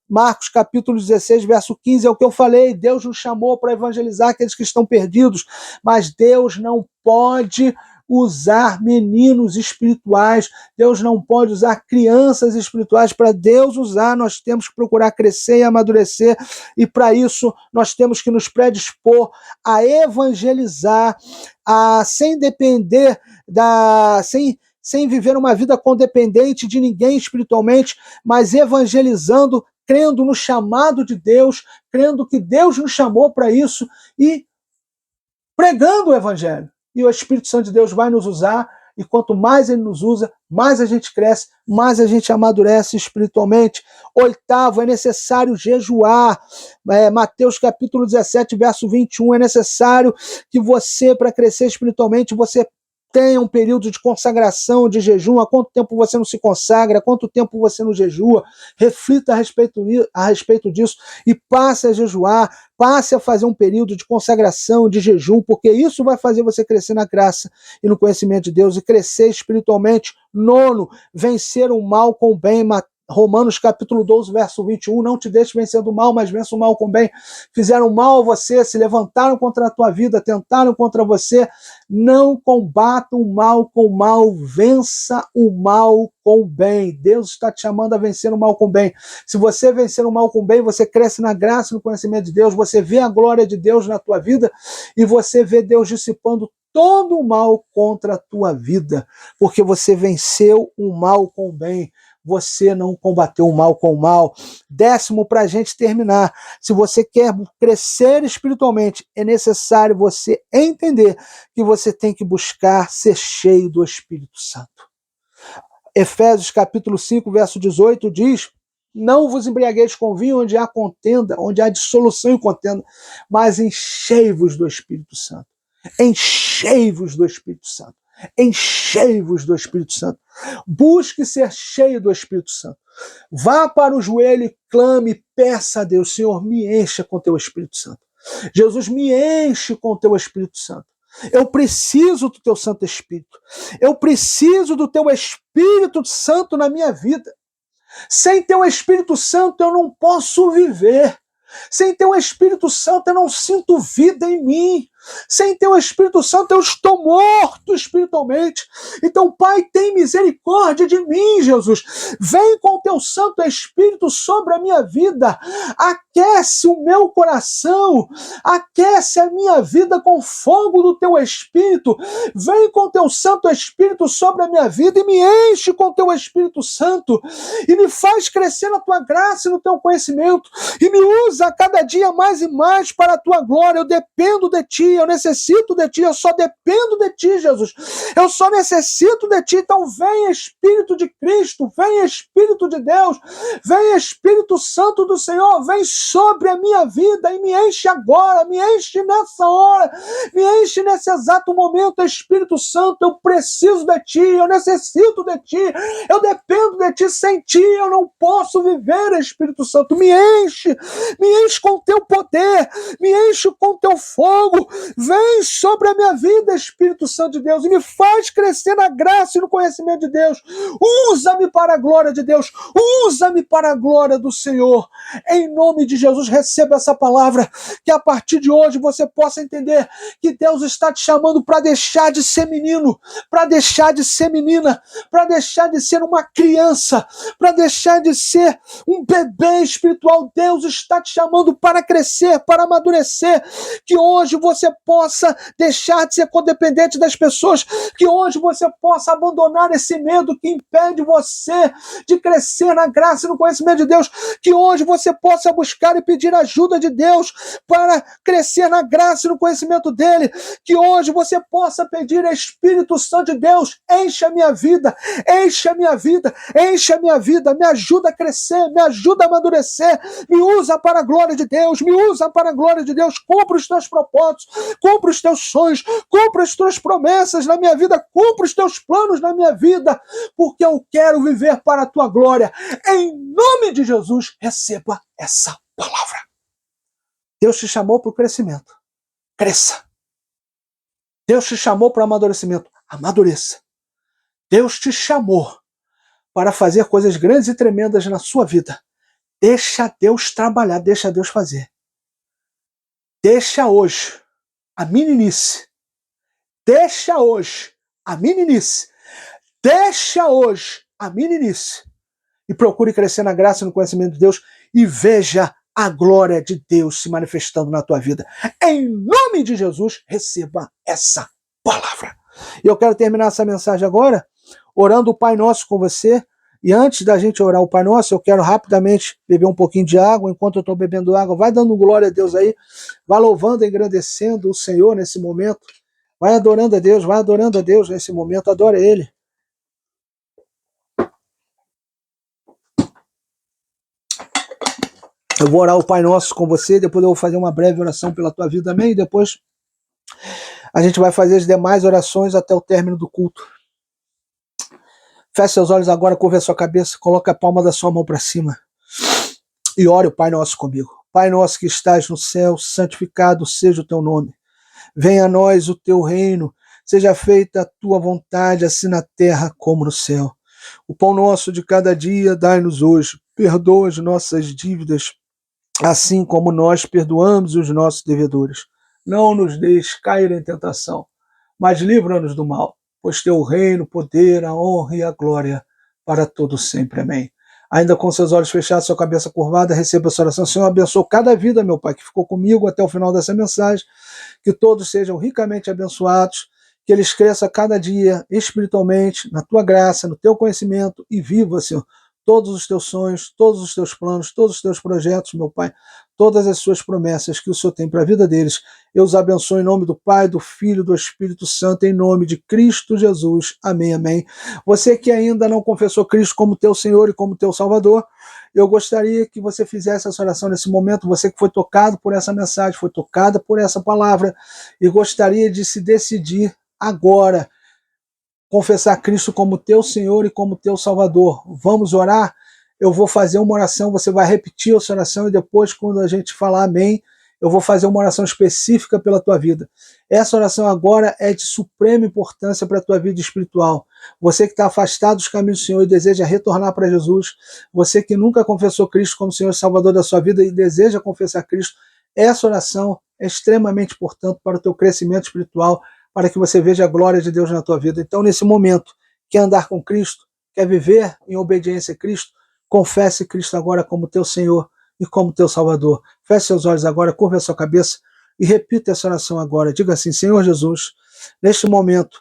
Marcos capítulo 16, verso 15, é o que eu falei, Deus nos chamou para evangelizar aqueles que estão perdidos, mas Deus não pode usar meninos espirituais, Deus não pode usar crianças espirituais. Para Deus usar, nós temos que procurar crescer e amadurecer, e para isso nós temos que nos predispor a evangelizar, sem depender sem viver uma vida condependente de ninguém espiritualmente, mas evangelizando, crendo no chamado de Deus, crendo que Deus nos chamou para isso e pregando o evangelho. E o Espírito Santo de Deus vai nos usar, e quanto mais ele nos usa, mais a gente cresce, mais a gente amadurece espiritualmente. Oitavo, é necessário jejuar. Mateus capítulo 17, verso 21, é necessário que você, para crescer espiritualmente, você tenha um período de consagração, de jejum. Há quanto tempo você não se consagra? Há quanto tempo você não jejua? Reflita a respeito disso e passe a jejuar, passe a fazer um período de consagração, de jejum, porque isso vai fazer você crescer na graça e no conhecimento de Deus e crescer espiritualmente. Nono, vencer o mal com o bem. Romanos capítulo 12, verso 21, não te deixes vencer do mal, mas vença o mal com o bem. Fizeram mal a você, se levantaram contra a tua vida, tentaram contra você. Não combata o mal com o mal, vença o mal com o bem. Deus está te chamando a vencer o mal com o bem. Se você vencer o mal com o bem, você cresce na graça e no conhecimento de Deus, você vê a glória de Deus na tua vida e você vê Deus dissipando todo o mal contra a tua vida, porque você venceu o mal com o bem. Você não combateu o mal com o mal. Décimo, para a gente terminar, se você quer crescer espiritualmente, é necessário você entender que você tem que buscar ser cheio do Espírito Santo. Efésios capítulo 5, verso 18 diz: não vos embriagueis com vinho onde há contenda, onde há dissolução e contenda, mas enchei-vos do Espírito Santo. Enchei-vos do Espírito Santo. Enchei-vos do Espírito Santo. Busque ser cheio do Espírito Santo. Vá para o joelho e clame, peça a Deus: Senhor, me encha com teu Espírito Santo. Jesus, me enche com teu Espírito Santo. Eu preciso do teu Santo Espírito. Eu preciso do teu Espírito Santo na minha vida. Sem teu Espírito Santo eu não posso viver. Sem teu Espírito Santo eu não sinto vida em mim. Sem teu Espírito Santo eu estou morto espiritualmente. Então, Pai, tem misericórdia de mim, Jesus. Vem com teu Santo Espírito sobre a minha vida. Aquece o meu coração. Aquece a minha vida com fogo do teu Espírito. Vem com teu Santo Espírito sobre a minha vida e me enche com teu Espírito Santo. E me faz crescer na tua graça e no teu conhecimento. E me usa a cada dia mais e mais para a tua glória. Eu dependo de ti. Eu necessito de ti, eu só dependo de ti, Jesus. Eu só necessito de ti. Então vem Espírito de Cristo, vem Espírito de Deus, vem Espírito Santo do Senhor, vem sobre a minha vida e me enche agora, me enche nessa hora, me enche nesse exato momento, Espírito Santo. Eu preciso de ti, eu necessito de ti, eu dependo de ti. Sem ti eu não posso viver, Espírito Santo. Me enche com teu poder, me enche com teu fogo. Vem sobre a minha vida, Espírito Santo de Deus, e me faz crescer na graça e no conhecimento de Deus. Usa-me para a glória de Deus. Usa-me para a glória do Senhor. Em nome de Jesus, receba essa palavra, que a partir de hoje você possa entender que Deus está te chamando para deixar de ser menino, para deixar de ser menina, para deixar de ser uma criança, para deixar de ser um bebê espiritual. Deus está te chamando para crescer, para amadurecer, que hoje você possa deixar de ser codependente das pessoas, que hoje você possa abandonar esse medo que impede você de crescer na graça e no conhecimento de Deus, que hoje você possa buscar e pedir ajuda de Deus para crescer na graça e no conhecimento dele, que hoje você possa pedir: Espírito Santo de Deus, enche a minha vida, enche a minha vida, enche a minha vida, me ajuda a crescer, me ajuda a amadurecer, me usa para a glória de Deus, me usa para a glória de Deus. Cumpra os teus propósitos, cumpra os teus sonhos, cumpra as tuas promessas na minha vida, cumpra os teus planos na minha vida, porque eu quero viver para a tua glória. Em nome de Jesus, receba essa palavra. Deus te chamou para o crescimento. cresça. Deus te chamou para amadurecimento, amadureça. Deus te chamou para fazer coisas grandes e tremendas na sua vida. Deixa Deus trabalhar, deixa Deus fazer. Deixa hoje a meninice. Deixa hoje a meninice. Deixa hoje a meninice. E procure crescer na graça e no conhecimento de Deus e veja a glória de Deus se manifestando na tua vida. Em nome de Jesus, receba essa palavra. E eu quero terminar essa mensagem agora orando o Pai Nosso com você. E antes da gente orar o Pai Nosso, eu quero rapidamente beber um pouquinho de água. Enquanto eu estou bebendo água, vai dando glória a Deus aí. Vai louvando e engrandecendo o Senhor nesse momento. Vai adorando a Deus nesse momento. Adora Ele. Eu vou orar o Pai Nosso com você, depois eu vou fazer uma breve oração pela tua vida também, e depois a gente vai fazer as demais orações até o término do culto. Feche seus olhos agora, curva a sua cabeça, coloque a palma da sua mão para cima e ore o Pai Nosso comigo. Pai Nosso que estás no céu, santificado seja o teu nome. Venha a nós o teu reino, seja feita a tua vontade, assim na terra como no céu. O pão nosso de cada dia dai-nos hoje, perdoa as nossas dívidas, assim como nós perdoamos os nossos devedores. Não nos deixes cair em tentação, mas livra-nos do mal, pois teu reino, o poder, a honra e a glória para todos sempre. Amém. Ainda com seus olhos fechados, sua cabeça curvada, receba essa oração. Senhor, abençoe cada vida, meu Pai, que ficou comigo até o final dessa mensagem, que todos sejam ricamente abençoados, que eles cresçam cada dia espiritualmente, na tua graça, no teu conhecimento, e viva, Senhor, todos os teus sonhos, todos os teus planos, todos os teus projetos, meu Pai, todas as suas promessas que o Senhor tem para a vida deles. Eu os abençoo em nome do Pai, do Filho e do Espírito Santo, em nome de Cristo Jesus. Amém, amém. Você que ainda não confessou Cristo como teu Senhor e como teu Salvador, eu gostaria que você fizesse essa oração nesse momento, você que foi tocado por essa mensagem, foi tocada por essa palavra, e gostaria de se decidir agora, confessar Cristo como teu Senhor e como teu Salvador. Vamos orar? Eu vou fazer uma oração, você vai repetir essa oração e depois, quando a gente falar amém, eu vou fazer uma oração específica pela tua vida. Essa oração agora é de suprema importância para a tua vida espiritual. Você que está afastado dos caminhos do Senhor e deseja retornar para Jesus, você que nunca confessou Cristo como Senhor e Salvador da sua vida e deseja confessar Cristo, essa oração é extremamente importante para o teu crescimento espiritual, para que você veja a glória de Deus na tua vida. Então, nesse momento, quer andar com Cristo, quer viver em obediência a Cristo, confesse Cristo agora como teu Senhor e como teu Salvador. Feche seus olhos agora, curva a sua cabeça e repita essa oração agora. Diga assim: Senhor Jesus, neste momento,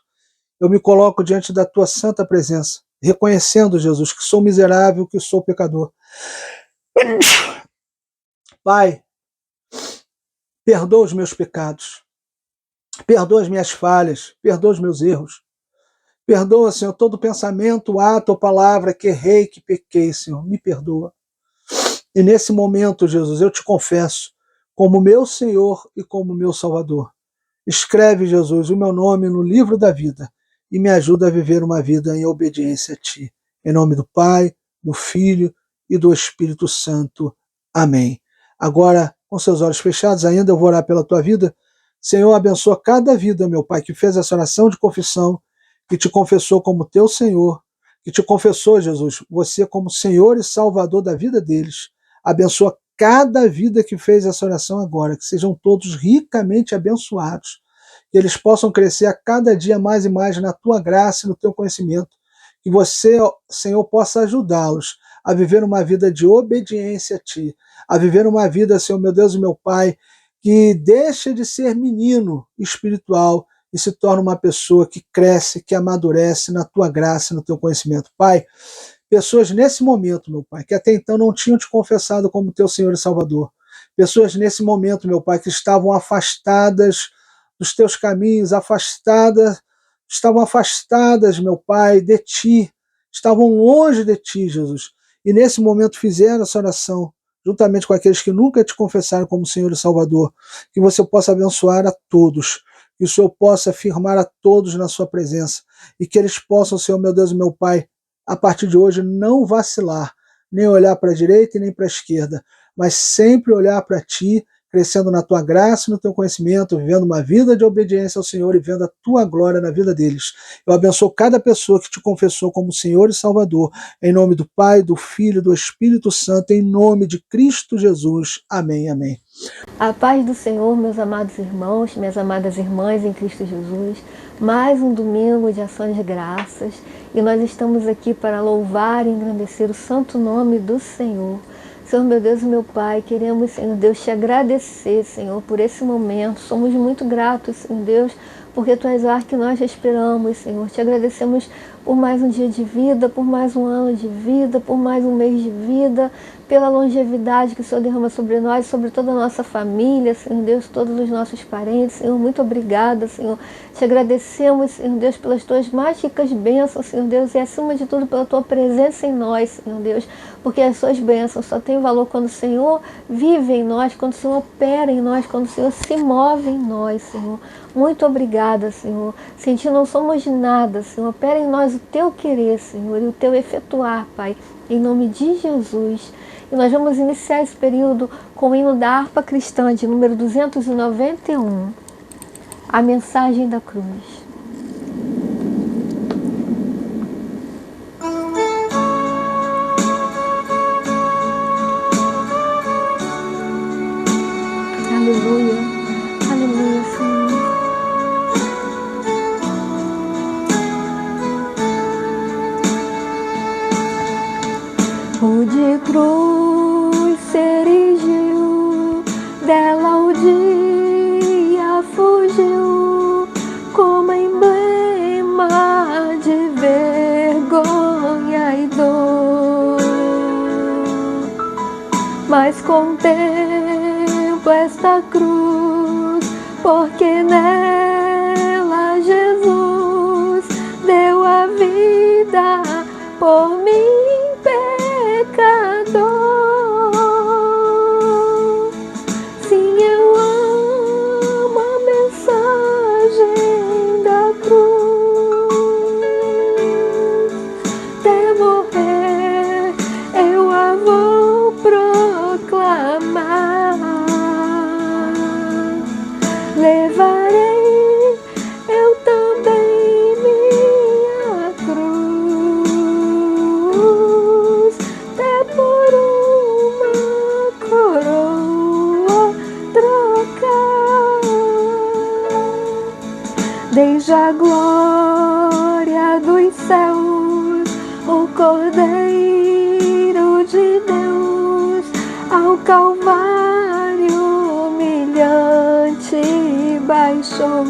eu me coloco diante da tua santa presença, reconhecendo, Jesus, que sou miserável, que sou pecador. Pai, perdoa os meus pecados. Perdoa as minhas falhas, perdoa os meus erros. Perdoa, Senhor, todo pensamento, ato ou palavra que errei, que pequei, Senhor. Me perdoa. E nesse momento, Jesus, eu te confesso como meu Senhor e como meu Salvador. Escreve, Jesus, o meu nome no livro da vida e me ajuda a viver uma vida em obediência a Ti. Em nome do Pai, do Filho e do Espírito Santo. Amém. Agora, com seus olhos fechados ainda, eu vou orar pela tua vida. Senhor, abençoa cada vida, meu Pai, que fez essa oração de confissão, que te confessou como teu Senhor, que te confessou, Jesus, você como Senhor e Salvador da vida deles. Abençoa cada vida que fez essa oração agora, que sejam todos ricamente abençoados, que eles possam crescer a cada dia mais e mais na tua graça e no teu conhecimento, que você, Senhor, possa ajudá-los a viver uma vida de obediência a Ti, a viver uma vida, Senhor, meu Deus e meu Pai, que deixa de ser menino espiritual e se torna uma pessoa que cresce, que amadurece na tua graça, no teu conhecimento. Pai, pessoas nesse momento, meu Pai, que até então não tinham te confessado como teu Senhor e Salvador. Pessoas nesse momento, meu Pai, que estavam afastadas dos teus caminhos, estavam afastadas, meu Pai, de Ti, estavam longe de Ti, Jesus. E nesse momento fizeram essa oração, juntamente com aqueles que nunca te confessaram como Senhor e Salvador, que você possa abençoar a todos, que o Senhor possa firmar a todos na sua presença, e que eles possam, Senhor, meu Deus e meu Pai, a partir de hoje não vacilar, nem olhar para a direita e nem para a esquerda, mas sempre olhar para Ti, crescendo na tua graça e no teu conhecimento, vivendo uma vida de obediência ao Senhor e vendo a tua glória na vida deles. Eu abençoo cada pessoa que te confessou como Senhor e Salvador, em nome do Pai, do Filho e do Espírito Santo, em nome de Cristo Jesus. Amém, amém. A paz do Senhor, meus amados irmãos, minhas amadas irmãs em Cristo Jesus. Mais um domingo de ação de graças e nós estamos aqui para louvar e engrandecer o santo nome do Senhor. Senhor, meu Deus e meu Pai, queremos, Senhor Deus, te agradecer, Senhor, por esse momento. Somos muito gratos, Senhor Deus, porque Tu és o ar que nós respiramos, Senhor. Te agradecemos por mais um dia de vida, por mais um ano de vida, por mais um mês de vida, pela longevidade que o Senhor derrama sobre nós, sobre toda a nossa família, Senhor Deus, todos os nossos parentes. Senhor, muito obrigada, Senhor. Te agradecemos, Senhor Deus, pelas Tuas mais ricas bênçãos, Senhor Deus, e acima de tudo pela Tua presença em nós, Senhor Deus, porque as Suas bênçãos só têm valor quando o Senhor vive em nós, quando o Senhor opera em nós, quando o Senhor se move em nós, Senhor. Muito obrigada, Senhor. Sem Ti não somos nada, Senhor. Opera em nós o Teu querer, Senhor, e o Teu efetuar, Pai, em nome de Jesus. E nós vamos iniciar esse período com o hino da harpa cristã, de número 291, a mensagem da cruz. Aleluia, aleluia, Senhor. O de cruz se erigiu, dela o dia fugiu, como emblema de vergonha e dor. Mas contemplo esta cruz, porque nela Jesus deu a vida por mim, pecador. Sim, eu amo a mensagem da cruz. Até morrer eu a vou proclamar. Levarei eu também minha cruz, até por uma coroa trocar. Desde a glória dos céus, o Cordeiro de Deus, ao Calvário humilhante baixou.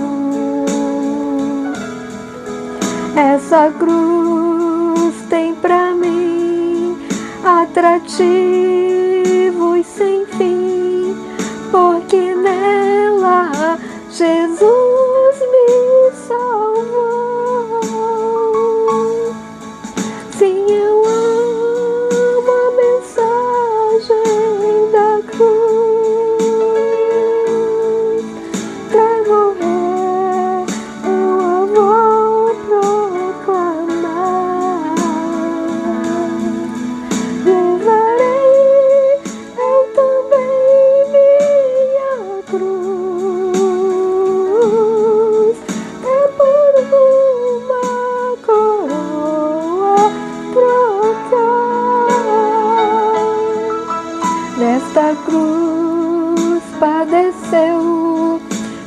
Essa cruz tem pra mim atrativos sem fim, porque nela Jesus me salvou. Sim, eu amo a mensagem da cruz. Até morrer eu a vou proclamar. Levarei eu também minha cruz, até por uma coroa trocar. Nesta cruz padeceu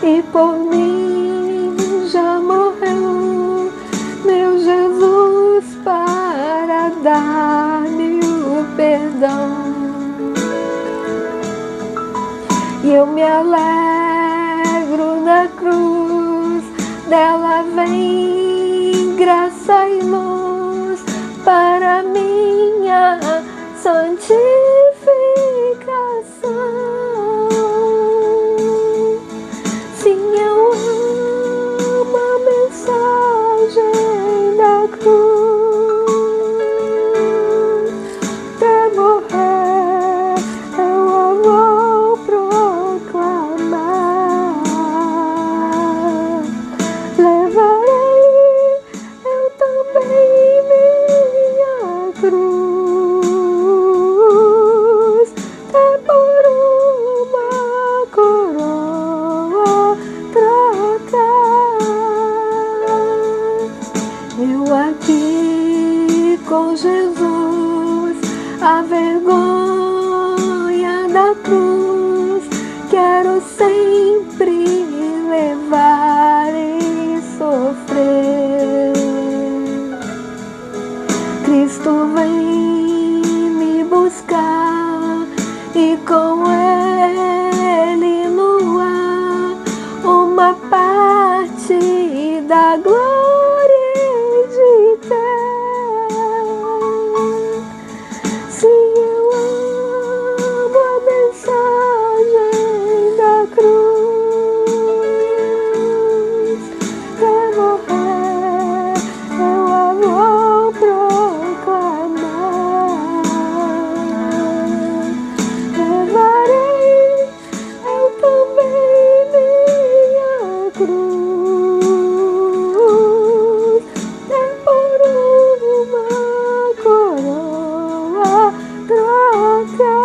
e por mim já morreu, meu Jesus, para dar-me o perdão. E eu me alegro na cruz, dela vem graça e luz para minha santificação. Sim, eu amo a mensagem da cruz. Até morrer eu a vou proclamar. Levarei eu também minha cruz. a vergonha da cruz quero sempre levar e sofrer. Cristo vem me buscar e com Ele no ar uma parte da glória de ter. Se eu amo a mensagem da cruz, até morrer eu a vou proclamar. Levarei eu também minha cruz, é por uma coroa trocar.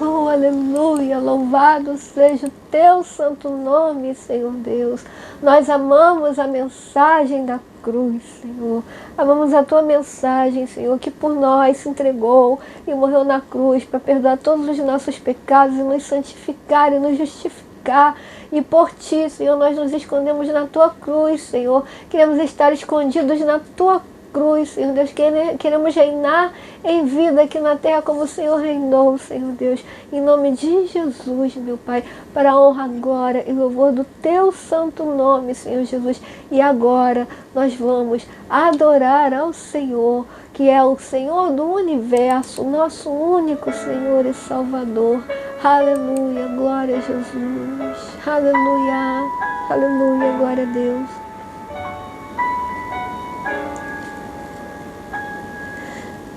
Oh, aleluia, louvado seja o teu santo nome, Senhor Deus. Nós amamos a mensagem da cruz, Senhor. Amamos a tua mensagem, Senhor, que por nós se entregou e morreu na cruz para perdoar todos os nossos pecados e nos santificar e nos justificar. E por ti, Senhor, nós nos escondemos na tua cruz, Senhor. Queremos estar escondidos na tua cruz, Senhor Deus. Queremos reinar em vida aqui na terra como o Senhor reinou, Senhor Deus. Em nome de Jesus, meu Pai, para a honra, glória e louvor do teu santo nome, Senhor Jesus. E agora nós vamos adorar ao Senhor, que é o Senhor do universo, nosso único Senhor e Salvador. Aleluia, glória a Jesus. Aleluia, aleluia, glória a Deus.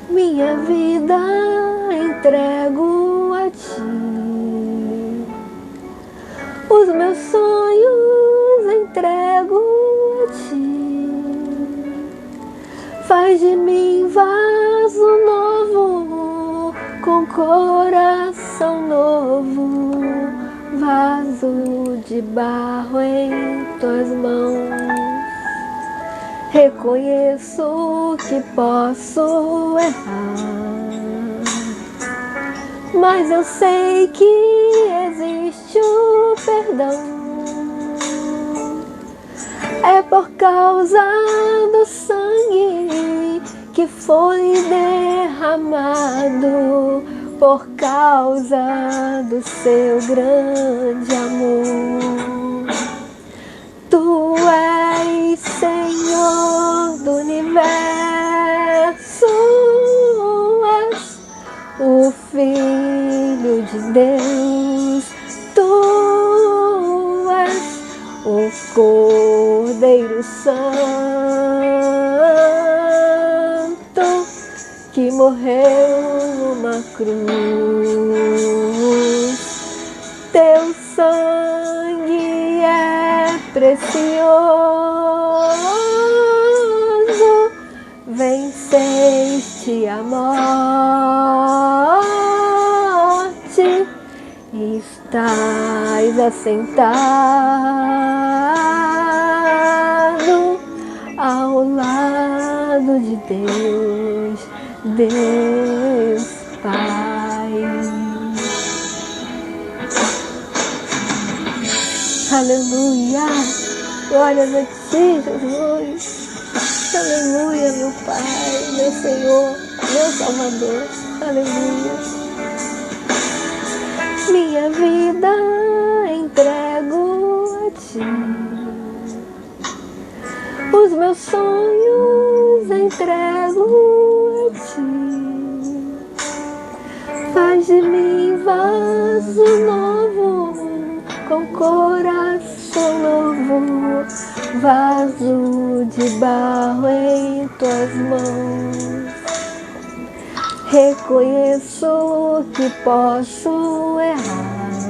Minha vida entrego a ti, os meus sonhos entrego a ti. Faz de mim vaso novo, com coração novo, vaso de barro em tuas mãos. Reconheço que posso errar, mas eu sei que existe o perdão. É por causa do sangue que foi derramado, por causa do seu grande amor. Tu és Senhor do universo, és o Filho de Deus. Tu és o Cordeiro Santo que morreu numa cruz. Teu sangue é precioso, venceste a morte, estás assentado ao lado de Deus, Deus Pai. Aleluia, glórias a ti, Jesus. Aleluia, meu Pai, meu Senhor, meu Salvador. Aleluia. Minha vida entrego a ti, os meus sonhos entrego a ti. Faz de mim vaso novo, com coração novo, vaso de barro em tuas mãos. Reconheço que posso errar,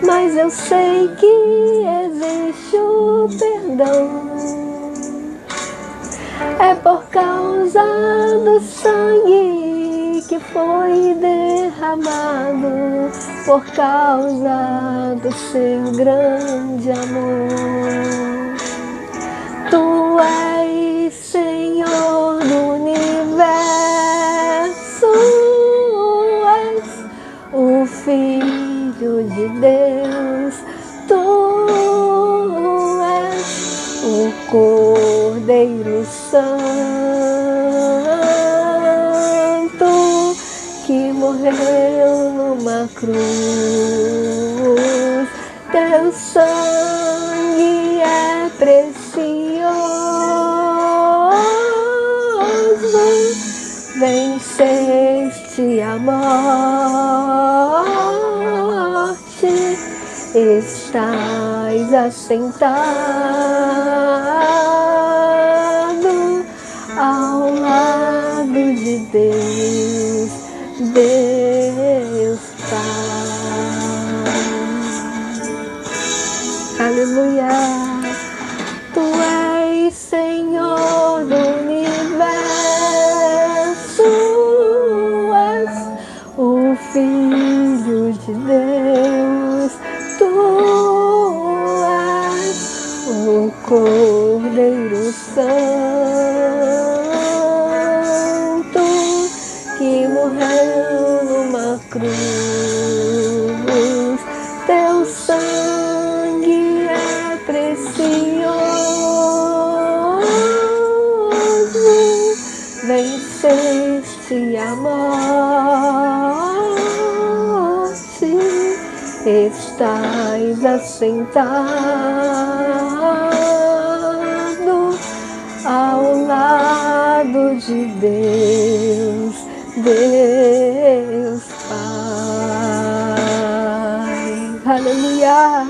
mas eu sei que existe o perdão. É por causa do sangue que foi derramado, por causa do seu grande amor. és Senhor do universo, és o Filho de Deus, tu és o Cordeiro Santo que morreu numa cruz. Teu sangue é precioso, venceste a morte, estás assentado ao lado de Deus, Deus Pai. Aleluia! Tu és Senhor do universo, és o Filho de Deus, tu és o Cordeiro Santo que morreu numa cruz. Teu sangue é precioso, venceste a morte, estás assentado ao lado de Deus, Deus Pai. Aleluia!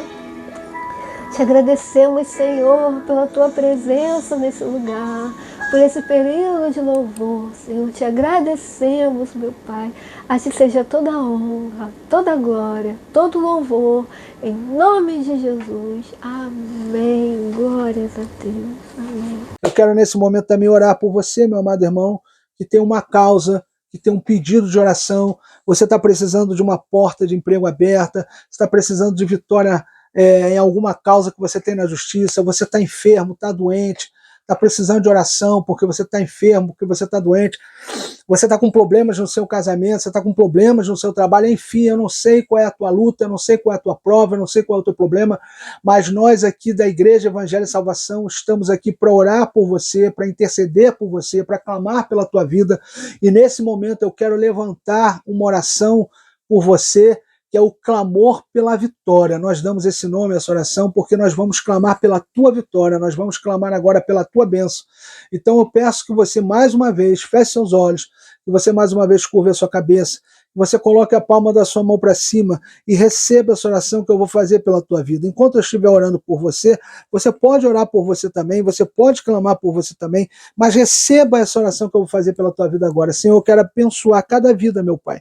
Te agradecemos, Senhor, pela Tua presença nesse lugar, por esse período de louvor, Senhor. Te agradecemos, meu Pai. A Ti seja toda a honra, toda a glória, todo o louvor, em nome de Jesus. Amém. Glórias a Deus. Amém. Eu quero nesse momento também orar por você, meu amado irmão, que tem uma causa, que tem um pedido de oração. Você está precisando de uma porta de emprego aberta, está precisando de vitória em alguma causa que você tem na justiça, você está enfermo, está doente, está precisando de oração porque você está enfermo, porque você está doente, você está com problemas no seu casamento, você está com problemas no seu trabalho, enfim, eu não sei qual é a tua luta, eu não sei qual é a tua prova, eu não sei qual é o teu problema, mas nós aqui da Igreja Evangelho e Salvação estamos aqui para orar por você, para interceder por você, para clamar pela tua vida, e nesse momento eu quero levantar uma oração por você, que é o clamor pela vitória. Nós damos esse nome a essa oração porque nós vamos clamar pela tua vitória, nós vamos clamar agora pela tua bênção. Então eu peço que você mais uma vez feche seus olhos, que você mais uma vez curva a sua cabeça, que você coloque a palma da sua mão para cima e receba essa oração que eu vou fazer pela tua vida. Enquanto eu estiver orando por você, você pode orar por você também, você pode clamar por você também, mas receba essa oração que eu vou fazer pela tua vida agora. Senhor, eu quero abençoar cada vida, meu Pai.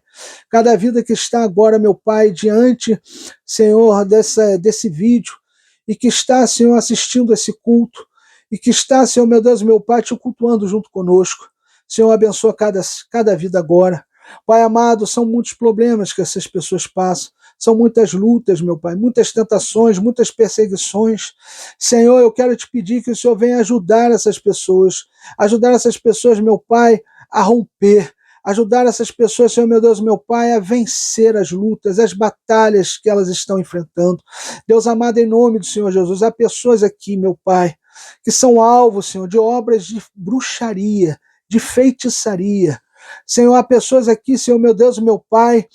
Cada vida que está agora, meu Pai, diante, Senhor, desse vídeo, e que está, Senhor, assistindo esse culto, e que está, Senhor, meu Deus, meu Pai, te cultuando junto conosco. Senhor, abençoa cada vida agora. Pai amado, são muitos problemas que essas pessoas passam, são muitas lutas, meu Pai, muitas tentações, muitas perseguições. Senhor, eu quero te pedir que o Senhor venha ajudar essas pessoas, meu Pai, a romper, ajudar essas pessoas, Senhor, meu Deus, meu Pai, a vencer as lutas, as batalhas que elas estão enfrentando. Deus amado, em nome do Senhor Jesus, há pessoas aqui, meu Pai, que são alvo, Senhor, de obras de bruxaria, de feitiçaria. Senhor, há pessoas aqui, Senhor, meu Deus, meu Pai,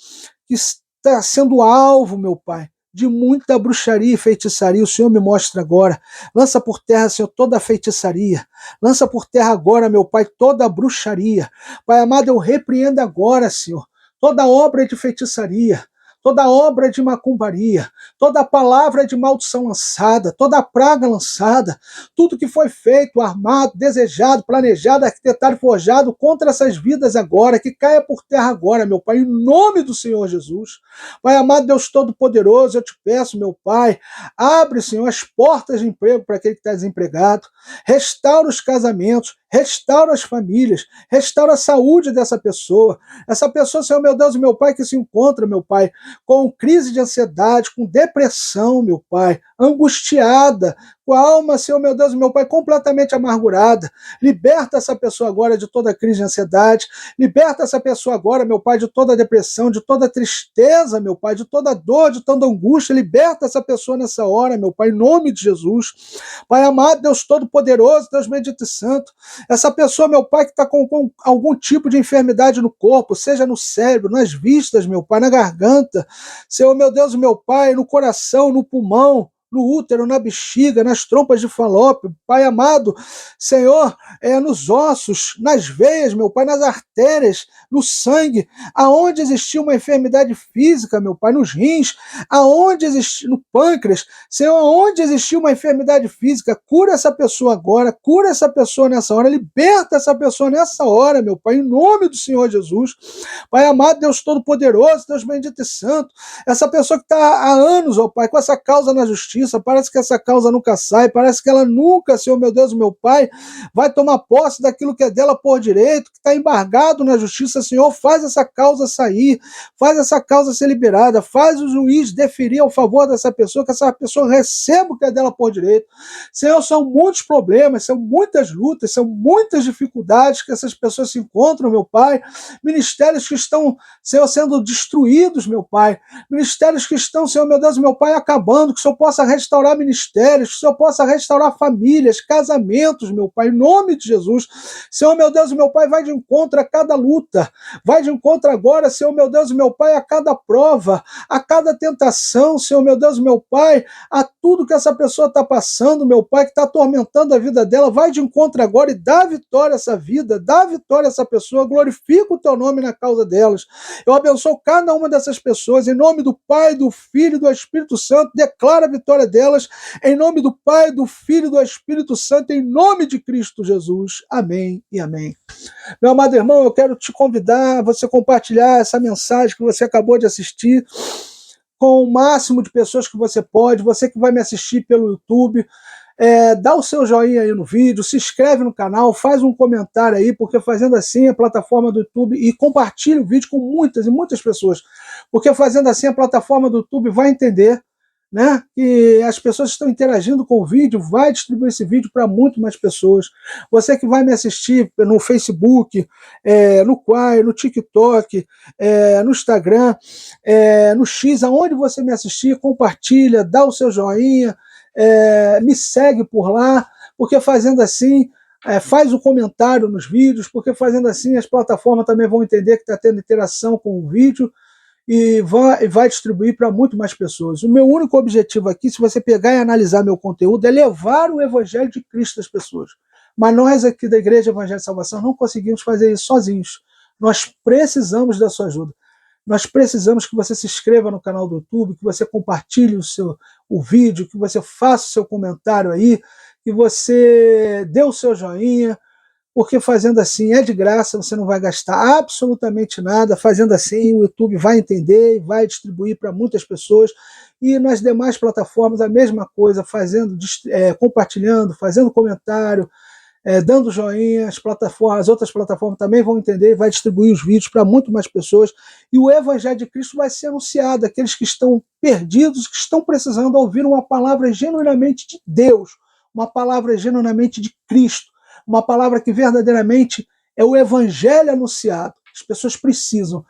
que está sendo alvo, meu Pai, de muita bruxaria e feitiçaria. O Senhor me mostra agora. Lança por terra, Senhor, toda a feitiçaria. Lança por terra agora, meu Pai, toda a bruxaria. Pai amado, eu repreendo agora, Senhor, toda obra de feitiçaria, toda obra de macumbaria, toda palavra de maldição lançada, toda praga lançada, tudo que foi feito, armado, desejado, planejado, arquitetado e forjado contra essas vidas agora, que caia por terra agora, meu Pai, em nome do Senhor Jesus. Pai amado, Deus Todo-Poderoso, eu te peço, meu Pai, abre, Senhor, as portas de emprego para aquele que está desempregado, restaura os casamentos, restaura as famílias, restaura a saúde dessa pessoa. Essa pessoa, Senhor, meu Deus e meu Pai, que se encontra, meu Pai, com crise de ansiedade, com depressão, meu Pai, angustiada, com a alma, Senhor meu Deus, meu Pai, completamente amargurada. Liberta essa pessoa agora de toda crise de ansiedade. Liberta essa pessoa agora, meu Pai, de toda depressão, de toda tristeza, meu Pai, de toda dor, de toda angústia. Liberta essa pessoa nessa hora, meu Pai, em nome de Jesus. Pai amado, Deus Todo-Poderoso, Deus Bendito e Santo. Essa pessoa, meu Pai, que está com algum tipo de enfermidade no corpo, seja no cérebro, nas vistas, meu Pai, na garganta, Senhor, meu Deus, meu Pai, no coração, no pulmão, no útero, na bexiga, nas trompas de Falópio, Pai amado, Senhor, nos ossos, nas veias, meu Pai, nas artérias, no sangue, aonde existia uma enfermidade física, meu Pai, nos rins, aonde existia, no pâncreas, Senhor, aonde existia uma enfermidade física, cura essa pessoa agora, cura essa pessoa nessa hora, liberta essa pessoa nessa hora, meu Pai, em nome do Senhor Jesus. Pai amado, Deus Todo-Poderoso, Deus Bendito e Santo, essa pessoa que está há anos, ó Pai, com essa causa na justiça, parece que essa causa nunca sai, parece que ela nunca, Senhor meu Deus, meu Pai, vai tomar posse daquilo que é dela por direito, que está embargado na justiça, Senhor, faz essa causa sair, faz essa causa ser liberada, faz o juiz deferir ao favor dessa pessoa, que essa pessoa receba o que é dela por direito. Senhor, são muitos problemas, são muitas lutas, são muitas dificuldades que essas pessoas se encontram, meu Pai, ministérios que estão, Senhor, sendo destruídos, meu Pai, ministérios que estão, Senhor, meu Deus, meu Pai, acabando, que o Senhor possa restaurar ministérios, que o Senhor possa restaurar famílias, casamentos, meu Pai, em nome de Jesus. Senhor, meu Deus, meu Pai, vai de encontro a cada luta, vai de encontro agora, Senhor, meu Deus, meu Pai, a cada prova, a cada tentação, Senhor, meu Deus, meu Pai, a tudo que essa pessoa está passando, meu Pai, que está atormentando a vida dela, vai de encontro agora e dá vitória a essa vida, dá vitória a essa pessoa, glorifica o teu nome na causa delas. Eu abençoo cada uma dessas pessoas, em nome do Pai, do Filho e do Espírito Santo, declara a vitória delas, em nome do Pai, do Filho e do Espírito Santo, em nome de Cristo Jesus. Amém e amém. Meu amado irmão, eu quero te convidar a você compartilhar essa mensagem que você acabou de assistir com o máximo de pessoas que você pode, você que vai me assistir pelo YouTube, dá o seu joinha aí no vídeo, se inscreve no canal, faz um comentário aí, porque fazendo assim a plataforma do YouTube, e compartilha o vídeo com muitas e muitas pessoas, porque fazendo assim a plataforma do YouTube vai entender, né, que as pessoas estão interagindo com o vídeo, vai distribuir esse vídeo para muito mais pessoas. Você que vai me assistir no Facebook, no Quai, no TikTok, no Instagram, no X, aonde você me assistir, compartilha, dá o seu joinha, me segue por lá, porque fazendo assim, faz o comentário nos vídeos, porque fazendo assim as plataformas também vão entender que está tendo interação com o vídeo e vai distribuir para muito mais pessoas. O meu único objetivo aqui, se você pegar e analisar meu conteúdo, é levar o Evangelho de Cristo às pessoas. Mas nós aqui da Igreja Evangelho de Salvação não conseguimos fazer isso sozinhos. Nós precisamos da sua ajuda. Nós precisamos que você se inscreva no canal do YouTube, que você compartilhe o vídeo, que você faça o seu comentário aí, que você dê o seu joinha, porque fazendo assim é de graça, você não vai gastar absolutamente nada. Fazendo assim, o YouTube vai entender e vai distribuir para muitas pessoas. E nas demais plataformas a mesma coisa, compartilhando, fazendo comentário, dando joinha. As outras plataformas também vão entender e vai distribuir os vídeos para muito mais pessoas. E o Evangelho de Cristo vai ser anunciado àqueles que estão perdidos, que estão precisando ouvir uma palavra genuinamente de Deus, uma palavra genuinamente de Cristo, uma palavra que verdadeiramente é o Evangelho anunciado. As pessoas precisam.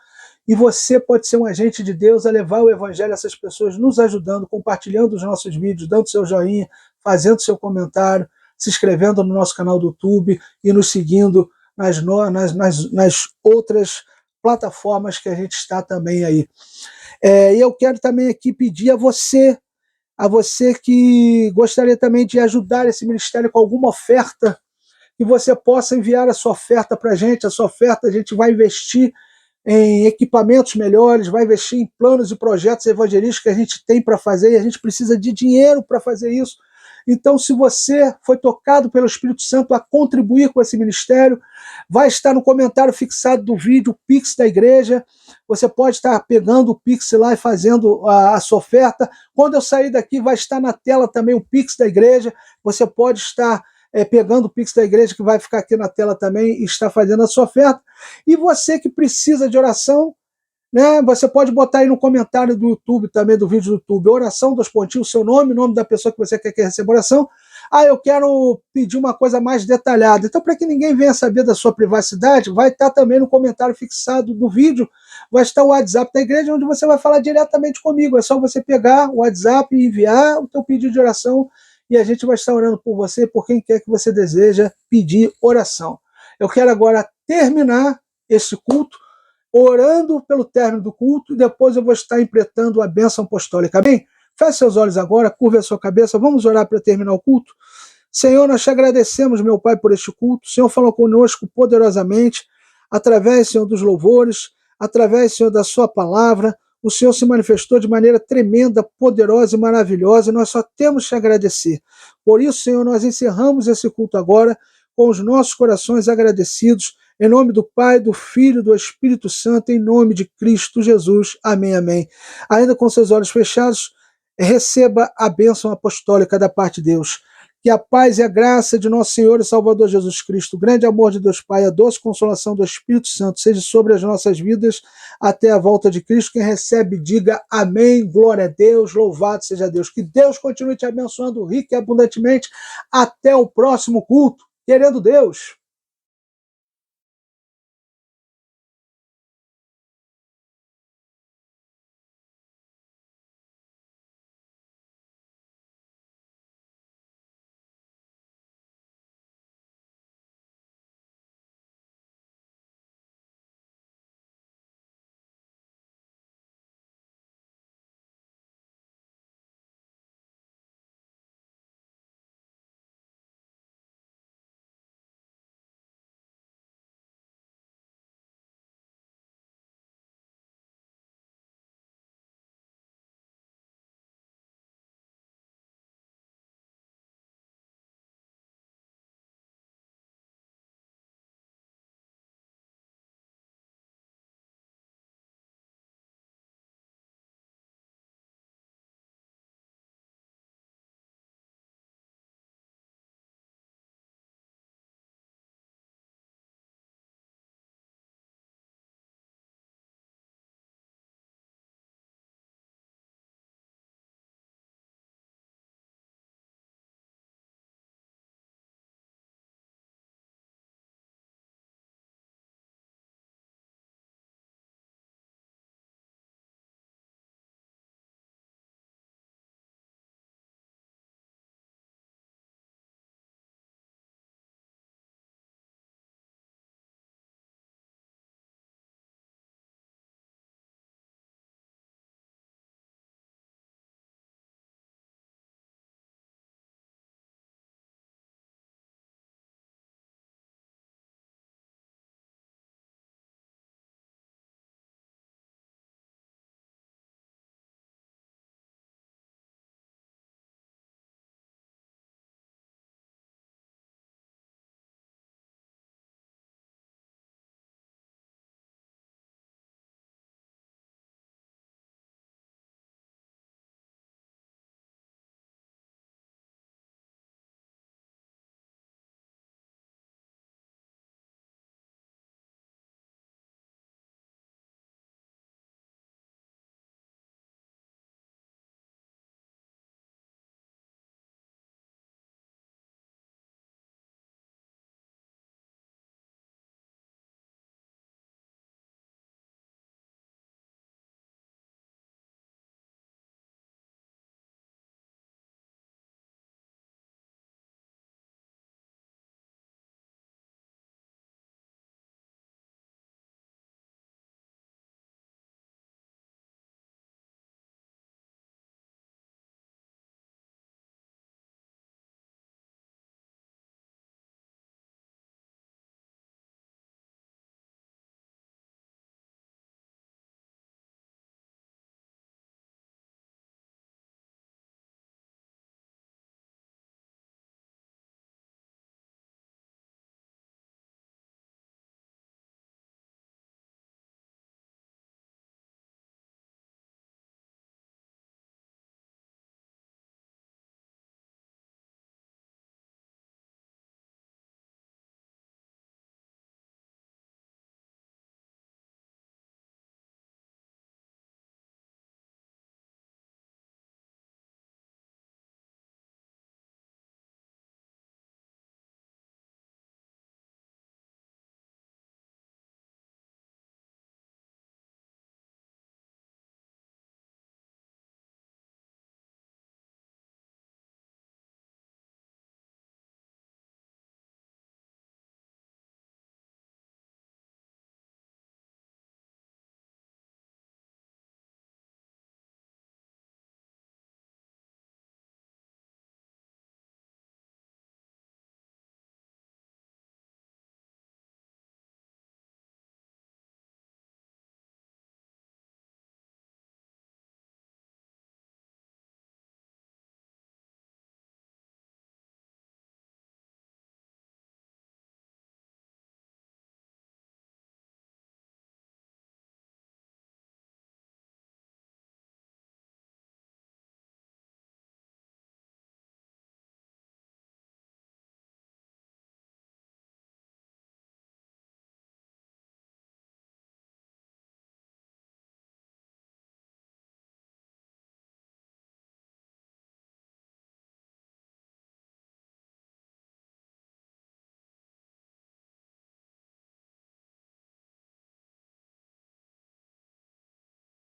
E você pode ser um agente de Deus a levar o Evangelho a essas pessoas, nos ajudando, compartilhando os nossos vídeos, dando seu joinha, fazendo seu comentário, se inscrevendo no nosso canal do YouTube e nos seguindo nas outras plataformas que a gente está também aí. E eu quero também aqui pedir a você que gostaria também de ajudar esse ministério com alguma oferta, que você possa enviar a sua oferta para a gente. A sua oferta a gente vai investir em equipamentos melhores, vai investir em planos e projetos evangelísticos que a gente tem para fazer, e a gente precisa de dinheiro para fazer isso. Então, se você foi tocado pelo Espírito Santo a contribuir com esse ministério, vai estar no comentário fixado do vídeo o Pix da igreja. Você pode estar pegando o Pix lá e fazendo a sua oferta. Quando eu sair daqui, vai estar na tela também o Pix da igreja. Você pode estar pegando o Pix da igreja, que vai ficar aqui na tela também, e está fazendo a sua oferta. E você que precisa de oração, né, você pode botar aí no comentário do YouTube também, do vídeo do YouTube, oração, 2 pontinhos, o seu nome, o nome da pessoa que você quer que receba oração. eu quero pedir uma coisa mais detalhada. Então, para que ninguém venha saber da sua privacidade, vai estar também no comentário fixado do vídeo, vai estar o WhatsApp da igreja, onde você vai falar diretamente comigo. É só você pegar o WhatsApp e enviar o teu pedido de oração, e a gente vai estar orando por você, por quem quer que você deseja pedir oração. Eu quero agora terminar esse culto, orando pelo término do culto, e depois eu vou estar impletando a bênção apostólica. Amém? Feche seus olhos agora, curva a sua cabeça, vamos orar para terminar o culto. Senhor, nós te agradecemos, meu Pai, por este culto. O Senhor falou conosco poderosamente, através, Senhor, dos louvores, através, Senhor, da sua palavra. O Senhor se manifestou de maneira tremenda, poderosa e maravilhosa, e nós só temos te agradecer. Por isso, Senhor, nós encerramos esse culto agora com os nossos corações agradecidos, em nome do Pai, do Filho e do Espírito Santo, em nome de Cristo Jesus. Amém, amém. Ainda com seus olhos fechados, receba a bênção apostólica da parte de Deus. Que a paz e a graça de nosso Senhor e Salvador Jesus Cristo, o grande amor de Deus Pai, a doce consolação do Espírito Santo, seja sobre as nossas vidas até a volta de Cristo. Quem recebe, diga amém, glória a Deus, louvado seja Deus. Que Deus continue te abençoando rica e abundantemente. Até o próximo culto, querendo Deus.